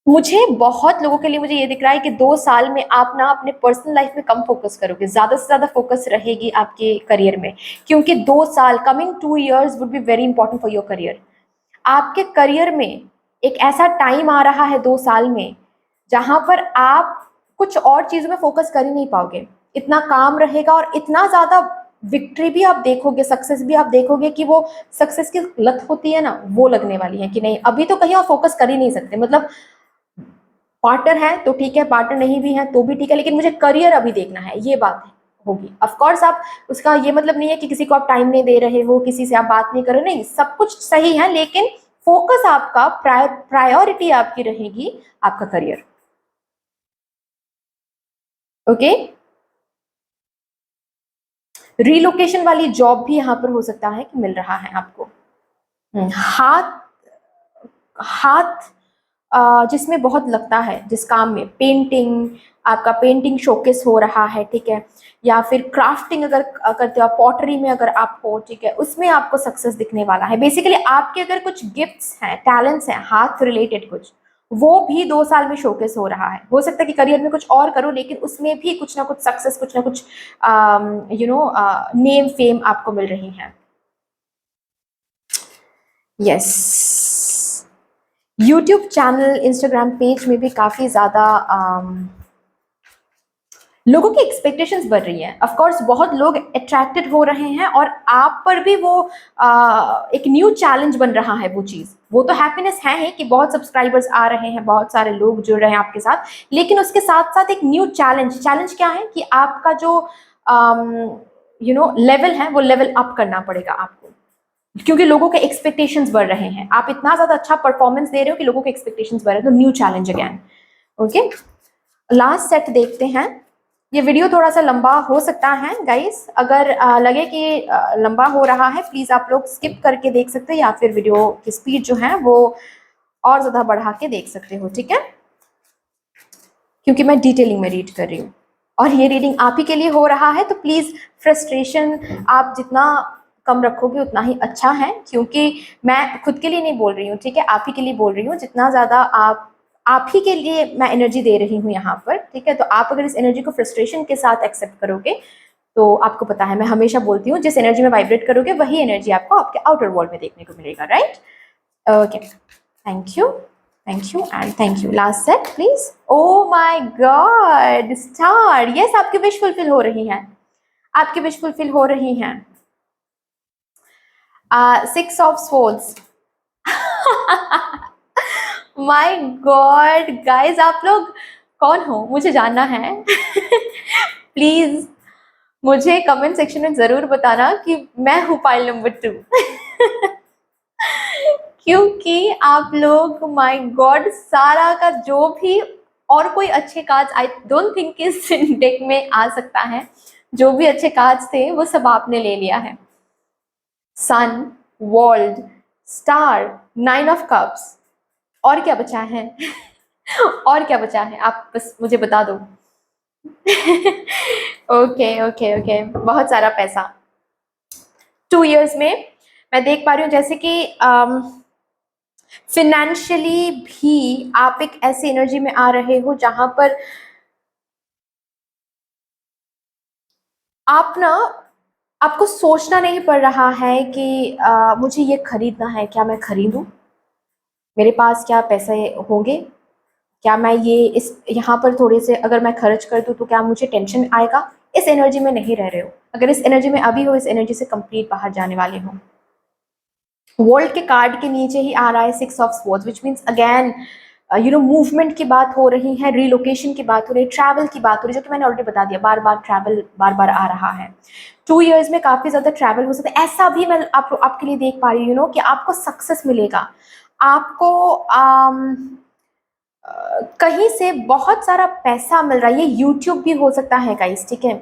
मुझे बहुत लोगों के लिए मुझे ये दिख रहा है कि 2 साल में आप ना अपने पर्सनल लाइफ में कम फोकस करोगे, ज्यादा से ज्यादा फोकस रहेगी आपके करियर में, क्योंकि 2 साल, coming 2 years would be very important for your career. आपके करियर में एक ऐसा टाइम आ रहा है 2 साल में जहां पर आप कुछ और चीजों में फोकस कर ही नहीं पाओगे, इतना काम रहेगा और इतना ज्यादा विक्ट्री भी आप देखोगे, सक्सेस भी आप देखोगे कि वो सक्सेस की लत होती है ना, वो लगने वाली है कि नहीं अभी तो कहीं और फोकस कर ही नहीं सकते। मतलब पार्टनर है तो ठीक है, पार्टनर नहीं भी है तो भी ठीक है, लेकिन मुझे करियर अभी देखना है, ये बात है होगी। ऑफ कोर्स आप, उसका ये मतलब नहीं है कि किसी को आप टाइम नहीं दे रहे हो, किसी से आप बात नहीं कर रहे हो, नहीं, सब कुछ सही है, लेकिन फोकस आपका, प्रायोरिटी आपकी रहेगी आपका करियर, ओके। रिलोकेशन वाली जॉब भी यहाँ पर हो सकता है कि मिल रहा है आपको। हाथ हाथ जिसमें बहुत लगता है, जिस काम में, पेंटिंग, आपका पेंटिंग शोकेस हो रहा है, ठीक है, या फिर क्राफ्टिंग अगर करते हो, पॉटरी में अगर आप हो, ठीक है, उसमें आपको सक्सेस दिखने वाला है। बेसिकली आपके अगर कुछ गिफ्ट्स हैं, टैलेंट्स हैं, हाथ रिलेटेड कुछ, वो भी 2 साल में शोकेस हो रहा है। हो सकता है कि करियर में कुछ और करो, लेकिन उसमें भी कुछ ना कुछ सक्सेस, कुछ ना कुछ नेम फेम आपको मिल रही है, yes. YouTube channel, Instagram page में भी काफ़ी ज़्यादा लोगों की एक्सपेक्टेशंस बढ़ रही हैं। ऑफ कोर्स बहुत लोग अट्रैक्टेड हो रहे हैं और आप पर भी वो एक न्यू चैलेंज बन रहा है वो चीज़। वो तो हैप्पीनेस है ही कि बहुत सब्सक्राइबर्स आ रहे हैं, बहुत सारे लोग जुड़ रहे हैं आपके साथ, लेकिन उसके साथ-साथ एक न्यू चैलेंज क्या है कि आपका जो लेवल है वो लेवल अप करना पड़ेगा आपको। क्योंकि लोगों के एक्सपेक्टेशंस बढ़ रहे हैं। आप इतना ज़्यादा अच्छा परफॉर्मेंस दे रहे हो कि लोगों के एक्सपेक्टेशंस बढ़ रहे हैं, तो new challenge again. Okay, last set देखते हैं। ये वीडियो थोड़ा सा लंबा हो सकता है गाइस, अगर लगे कि लंबा हो रहा है प्लीज़ आप लोग स्किप करके देख सकते हो या फिर वीडियो की स्पीड जो है वो और ज़्यादा बढ़ा के देख सकते हो, ठीक है, क्योंकि मैं डिटेलिंग में रीड कर रही हूँ और ये रीडिंग आप ही के लिए हो रहा है, तो प्लीज़ फ्रस्ट्रेशन आप जितना कम रखोगे उतना ही अच्छा है, क्योंकि मैं खुद के लिए नहीं बोल रही हूँ, ठीक है, आप ही के लिए बोल रही हूँ। जितना ज़्यादा आप ही के लिए मैं एनर्जी दे रही हूँ यहाँ पर, ठीक है, तो आप अगर इस एनर्जी को फ्रस्ट्रेशन के साथ एक्सेप्ट करोगे तो आपको पता है मैं हमेशा बोलती हूँ जिस एनर्जी में वाइब्रेट करोगे वही एनर्जी आपको आपके आउटर वर्ल्ड में देखने को मिलेगा, right? Okay, thank you, thank you and thank you. Last set please. O my God, star, yes, आपकी विश फुलफिल हो रही हैं, आपकी विश फुलफिल हो रही हैं। 6 of swords. My God guys, आप लोग कौन हो मुझे जानना है। प्लीज मुझे कमेंट सेक्शन में जरूर बताना कि मैं हूँ पाइल नंबर 2। क्योंकि आप लोग, माय गॉड, सारा का जो भी और कोई अच्छे कार्ड्स आई डोंट थिंक इस डेक में आ सकता है, जो भी अच्छे कार्ड्स थे वो सब आपने ले लिया है। सन, वर्ल्ड, स्टार, 9 ऑफ कप्स, और क्या बचा है? और क्या बचा है आप बस मुझे बता दो। ओके ओके ओके, बहुत सारा पैसा 2 इयर्स में मैं देख पा रही हूँ, जैसे कि फिनेंशियली भी आप एक ऐसी एनर्जी में आ रहे हो जहां पर आप ना, आपको सोचना नहीं पड़ रहा है कि मुझे ये खरीदना है, क्या मैं खरीदूं, मेरे पास क्या पैसे होंगे, क्या मैं ये इस यहाँ पर थोड़े से अगर मैं खर्च कर दूँ तो क्या मुझे टेंशन आएगा। इस एनर्जी में नहीं रह रहे हो। अगर इस एनर्जी में अभी हो, इस एनर्जी से कंप्लीट बाहर जाने वाले हो। वर्ल्ड के कार्ड के नीचे ही आ रहा है 6 of swords, which means again movement की बात हो रही है, रिलोकेशन की बात हो रही है, ट्रैवल की बात हो रही है, जो कि मैंने ऑलरेडी बता दिया, बार बार ट्रैवल बार बार आ रहा है। 2 इयर्स में काफ़ी ज़्यादा ट्रैवल हो सकता है। ऐसा भी मैं आपके लिए देख पा रही हूँ कि आपको सक्सेस मिलेगा, आपको कहीं से बहुत सारा पैसा मिल रहा है। ये यूट्यूब भी हो सकता है गाइस, ठीक है,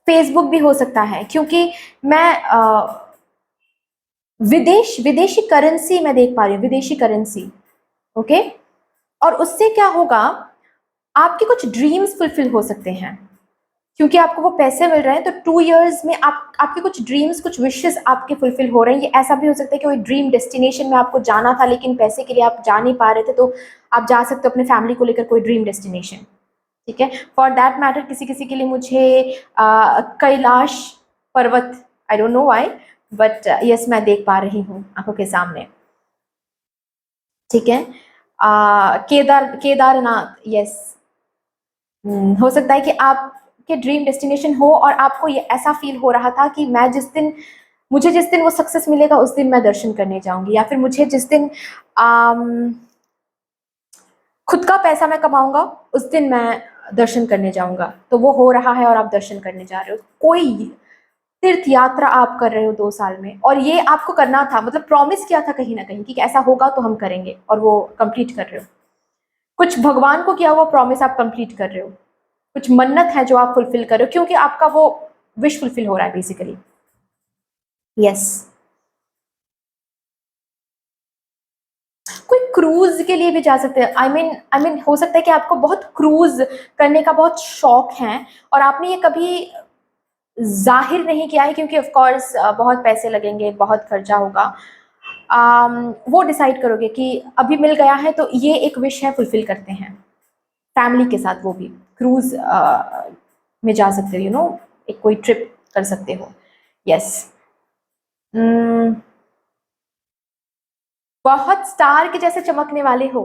फेसबुक भी हो सकता है, क्योंकि मैं विदेशी करेंसी मैं देख पा रही हूँ, विदेशी करेंसी। ओके, और उससे क्या होगा, आपके कुछ ड्रीम्स फुलफिल हो सकते हैं, क्योंकि आपको वो पैसे मिल रहे हैं। तो 2 इयर्स में आपके कुछ ड्रीम्स, कुछ विशेस आपके फुलफिल हो रहे हैं। ये ऐसा भी हो सकता है कि कोई ड्रीम डेस्टिनेशन में आपको जाना था लेकिन पैसे के लिए आप जा नहीं पा रहे थे, तो आप जा सकते हो अपने फैमिली को लेकर कोई ड्रीम डेस्टिनेशन, ठीक है। फॉर दैट मैटर किसी किसी के लिए मुझे कैलाश पर्वत, I don't know why, but yes मैं देख पा रही हूँ आंखों के सामने, ठीक है। केदारनाथ, यस, हो सकता है कि आपके ड्रीम डेस्टिनेशन हो और आपको ये ऐसा फील हो रहा था कि मैं मुझे जिस दिन वो सक्सेस मिलेगा उस दिन मैं दर्शन करने जाऊंगी, या फिर मुझे जिस दिन खुद का पैसा मैं कमाऊंगा उस दिन मैं दर्शन करने जाऊंगा। तो वो हो रहा है और आप दर्शन करने जा रहे हो, कोई तीर्थ यात्रा आप कर रहे हो 2 साल में, और ये आपको करना था, मतलब प्रॉमिस किया था कहीं ना कहीं कि ऐसा होगा तो हम करेंगे, और वो कंप्लीट कर रहे हो। कुछ भगवान को किया हुआ प्रॉमिस आप कंप्लीट कर रहे हो, कुछ मन्नत है जो आप फुलफिल कर रहे हो, क्योंकि आपका वो विश फुलफिल हो रहा है बेसिकली। यस, कोई क्रूज के लिए भी जा सकते हैं। आई मीन हो सकता है कि आपको बहुत क्रूज करने का बहुत शौक है और आपने ये कभी जाहिर नहीं किया है, क्योंकि ऑफ कोर्स बहुत पैसे लगेंगे, बहुत खर्चा होगा। वो डिसाइड करोगे कि अभी मिल गया है तो ये एक विश है, फुलफिल करते हैं फैमिली के साथ, वो भी क्रूज में जा सकते हो, एक कोई ट्रिप कर सकते हो। यस, बहुत स्टार के जैसे चमकने वाले हो।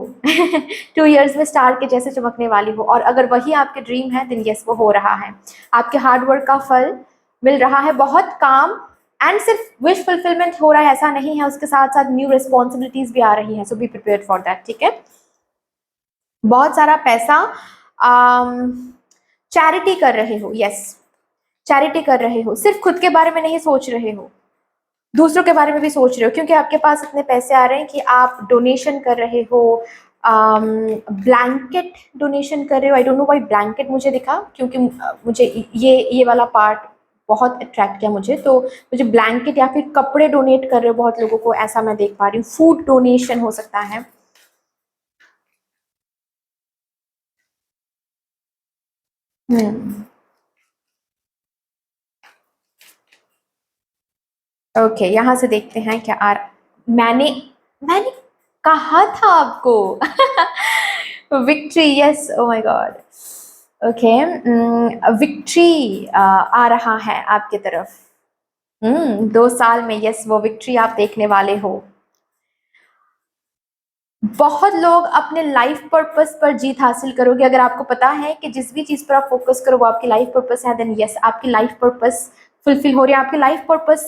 2 इयर्स में स्टार के जैसे चमकने वाली हो, और अगर वही आपके ड्रीम है देन यस वो हो रहा है। आपके हार्डवर्क का फल मिल रहा है, बहुत काम। एंड सिर्फ विश फुलफिलमेंट हो रहा है ऐसा नहीं है, उसके साथ साथ न्यू रिस्पॉन्सिबिलिटीज भी आ रही हैं, सो बी प्रिपेयर्ड फॉर दैट, ठीक है। बहुत सारा पैसा चैरिटी कर रहे हो, यस चैरिटी कर रहे हो, सिर्फ खुद के बारे में नहीं सोच रहे हो, दूसरों के बारे में भी सोच रहे हो, क्योंकि आपके पास इतने पैसे आ रहे हैं कि आप डोनेशन कर रहे हो। ब्लैंकेट डोनेशन कर रहे हो। I don't know why blanket मुझे दिखा, क्योंकि मुझे ये वाला पार्ट बहुत अट्रैक्ट किया मुझे, तो मुझे ब्लैंकेट या फिर कपड़े डोनेट कर रहे हो बहुत लोगों को, ऐसा मैं देख पा रही हूँ। फूड डोनेशन हो सकता है। ओके, यहाँ से देखते हैं क्या मैंने मैंने कहा था आपको। Victory, yes, oh my god. Okay, victory आ रहा है आपके तरफ। 2 साल में, यस, वो विक्ट्री आप देखने वाले हो। बहुत लोग अपने लाइफ पर्पस पर जीत हासिल करोगे। अगर आपको पता है कि जिस भी चीज पर आप फोकस करो वो आपकी लाइफ पर्पस है, देन यस आपकी लाइफ पर्पस फुलफिल हो रही है, आपकी लाइफ पर्पस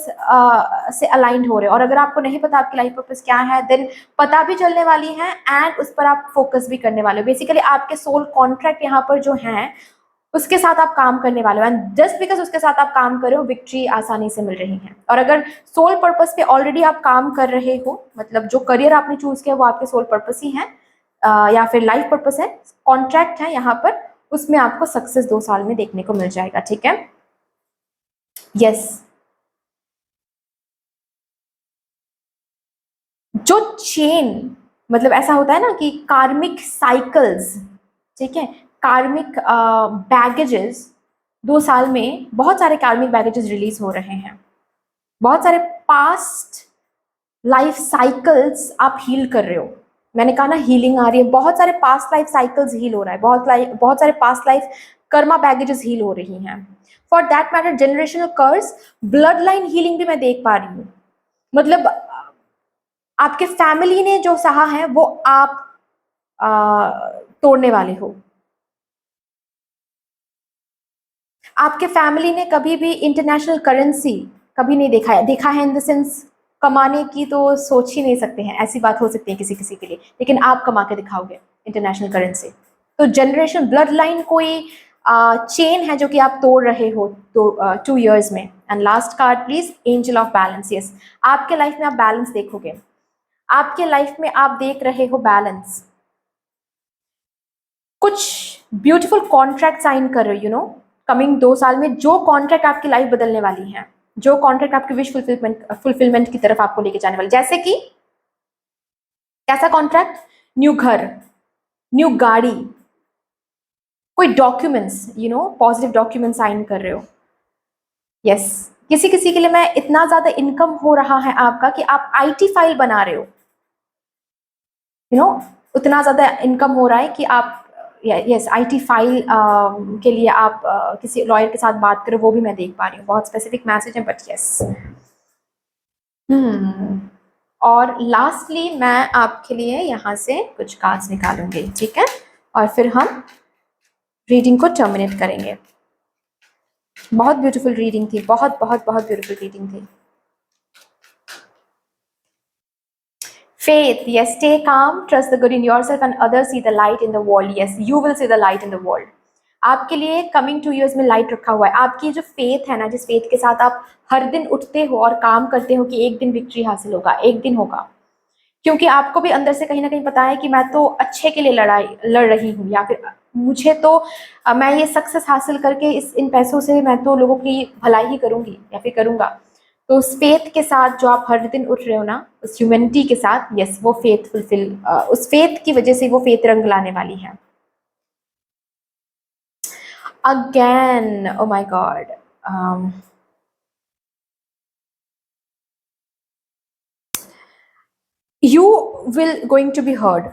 से अलाइंड हो रहे हो। और अगर आपको नहीं पता आपकी लाइफ पर्पस क्या है, देन पता भी चलने वाली है, एंड उस पर आप फोकस भी करने वाले हो। बेसिकली आपके सोल कॉन्ट्रैक्ट यहाँ पर जो है उसके साथ आप काम करने वाले हो, एंड जस्ट बिकॉज उसके साथ आप काम कर रहे हो विक्ट्री आसानी से मिल रही है। और अगर सोल पर्पस पे ऑलरेडी आप काम कर रहे हो, मतलब जो करियर आपने चूज किया वो आपके सोल पर्पस ही है, या फिर लाइफ पर्पस है, कॉन्ट्रैक्ट है यहाँ पर, उसमें आपको सक्सेस 2 साल में देखने को मिल जाएगा, ठीक है। यस, जो चेन, मतलब ऐसा होता है ना कि कार्मिक साइकिल्स, ठीक है, कार्मिक बैगेजेस, 2 साल में बहुत सारे कार्मिक बैगेजेस रिलीज हो रहे हैं। बहुत सारे पास्ट लाइफ साइकिल्स आप हील कर रहे हो। मैंने कहा ना हीलिंग आ रही है, बहुत सारे पास्ट लाइफ साइकिल्स हील हो रहा है, बहुत सारे past life karma baggages heal हो रही हैं। For that matter generational curse, bloodline healing भी मैं देख पा रही हूँ। मतलब आपके फैमिली ने जो सहा है वो आप तोड़ने वाले हो। आपके फैमिली ने कभी भी इंटरनेशनल करेंसी कभी नहीं देखा है इन द सेंस, कमाने की तो सोच ही नहीं सकते हैं, ऐसी बात हो सकती है किसी किसी के लिए, लेकिन आप कमा के दिखाओगे इंटरनेशनल करेंसी। तो जनरेशन ब्लड लाइन कोई चेन है जो कि आप तोड़ रहे हो तो 2 इयर्स में। And last card please, angel of balance. Yes, आपके लाइफ में आप बैलेंस देखोगे, आपके लाइफ में आप देख रहे हो बैलेंस। कुछ ब्यूटीफुल कॉन्ट्रैक्ट साइन कर रहे हो, कमिंग 2 साल में, जो कॉन्ट्रैक्ट आपकी लाइफ बदलने वाली है, जो कॉन्ट्रैक्ट आपकी विश फुलफिलमेंट की तरफ आपको लेके जाने वाली, जैसे कि कैसा कॉन्ट्रैक्ट? न्यू घर, न्यू गाड़ी, कोई डॉक्यूमेंट्स, पॉजिटिव डॉक्यूमेंट साइन कर रहे हो। यस, किसी किसी के लिए मैं इतना ज्यादा इनकम हो रहा है आपका कि आप आईटी फाइल बना रहे हो, उतना ज्यादा इनकम हो रहा है कि आप, यस, आईटी फाइल के लिए आप किसी लॉयर के साथ बात करो, वो भी मैं देख पा रही हूँ। बहुत स्पेसिफिक मैसेज है, बट यस। और लास्टली मैं आपके लिए यहाँ से कुछ कार्ड्स निकालूंगी, ठीक है, और फिर हम रीडिंग को टर्मिनेट करेंगे। बहुत ब्यूटीफुल रीडिंग थी, बहुत बहुत बहुत ब्यूटीफुल रीडिंग थी। Faith, yes, stay calm, trust the good in yourself and others see the light in the world. Yes, you will see the light in the world. आपके लिए coming 2 years में light रखा हुआ है। आपकी जो faith है ना, जिस फेथ के साथ आप हर दिन उठते हो और काम करते हो कि एक दिन विक्ट्री हासिल होगा, एक दिन होगा, क्योंकि आपको भी अंदर से कहीं ना कहीं पता है कि मैं तो अच्छे के लिए लड़ रही हूँ, या फिर मुझे तो मैं ये सक्सेस हासिल करके इन पैसों से मैं तो लोगों की भलाई ही करूंगी या फिर करूंगा। तो उस फेथ के साथ जो आप हर दिन उठ रहे हो ना, उस ह्यूमैनिटी के साथ, यस, वो फेथ फुलफिल, उस फेथ की वजह से वो फेथ रंग लाने वाली है। Again, oh my God, you will going to be heard.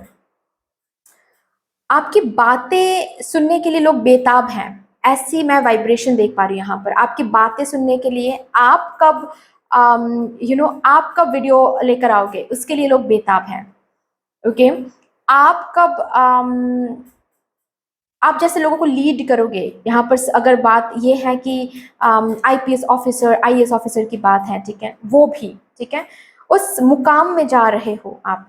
आपकी बातें सुनने के लिए लोग बेताब हैं, ऐसी मैं वाइब्रेशन देख पा रही हूँ यहाँ पर। आपकी बातें सुनने के लिए, आप कब आप कब वीडियो लेकर आओगे, उसके लिए लोग बेताब हैं। ओके, आप कब आप जैसे लोगों को लीड करोगे। यहाँ पर अगर बात ये है कि आईपीएस ऑफिसर, आईएएस ऑफिसर की बात है, ठीक है, वो भी ठीक है, उस मुकाम में जा रहे हो आप,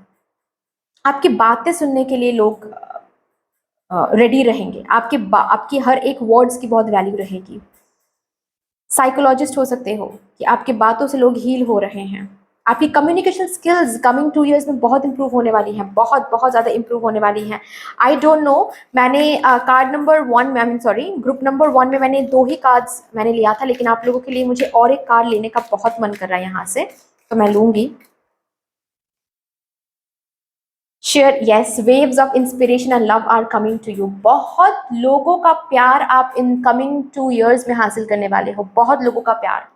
आपकी बातें सुनने के लिए लोग रेडी रहेंगे, आपकी हर एक वर्ड्स की बहुत वैल्यू रहेगी। साइकोलॉजिस्ट हो सकते हो कि आपकी बातों से लोग हील हो रहे हैं। आपकी कम्युनिकेशन स्किल्स कमिंग 2 years में बहुत इंप्रूव होने वाली हैं, बहुत बहुत ज़्यादा इंप्रूव होने वाली हैं। आई डोंट नो, मैंने कार्ड नंबर 1 में, सॉरी, ग्रुप नंबर 1 में मैंने 2 ही कार्ड्स मैंने लिया था, लेकिन आप लोगों के लिए मुझे और एक कार्ड लेने का बहुत मन कर रहा है यहाँ से, तो मैं लूँगी। Share, yes, waves of inspiration and love are coming to you. बहुत लोगों का प्यार आप इन कमिंग 2 years में हासिल करने वाले हो, बहुत लोगों का प्यार,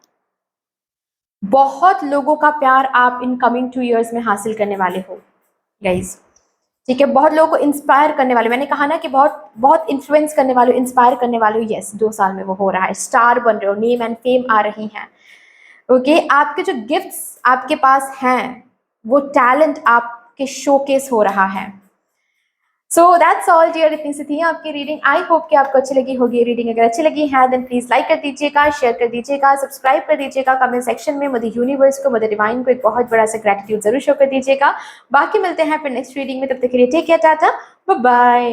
बहुत लोगों का प्यार आप इन कमिंग 2 years में हासिल करने वाले हो गाइज, ठीक है। बहुत लोगों को इंस्पायर करने वाले, मैंने कहा ना कि बहुत बहुत इन्फ्लुएंस करने वाले, इंस्पायर करने वाले हो। यस, 2 साल में वो हो रहा है, स्टार बन रहे हो, नेम एंड फेम आ रही हैं। ओके, आपके जो गिफ्ट्स आपके पास हैं, वो टैलेंट आपके शोकेस हो रहा है। सो दैट्स ऑल डियर, इतनी सी थी आपकी रीडिंग। आई होप कि आपको अच्छी लगी होगी रीडिंग। अगर अच्छी लगी है देन प्लीज लाइक कर दीजिएगा, शेयर कर दीजिएगा, सब्सक्राइब कर दीजिएगा, कमेंट सेक्शन में मदर यूनिवर्स को, मदर डिवाइन को एक बहुत बड़ा सा ग्रेटिट्यूड जरूर शो कर दीजिएगा। बाकी मिलते हैं फिर नेक्स्ट रीडिंग में, तब तक के लिए take care, tata, bye bye.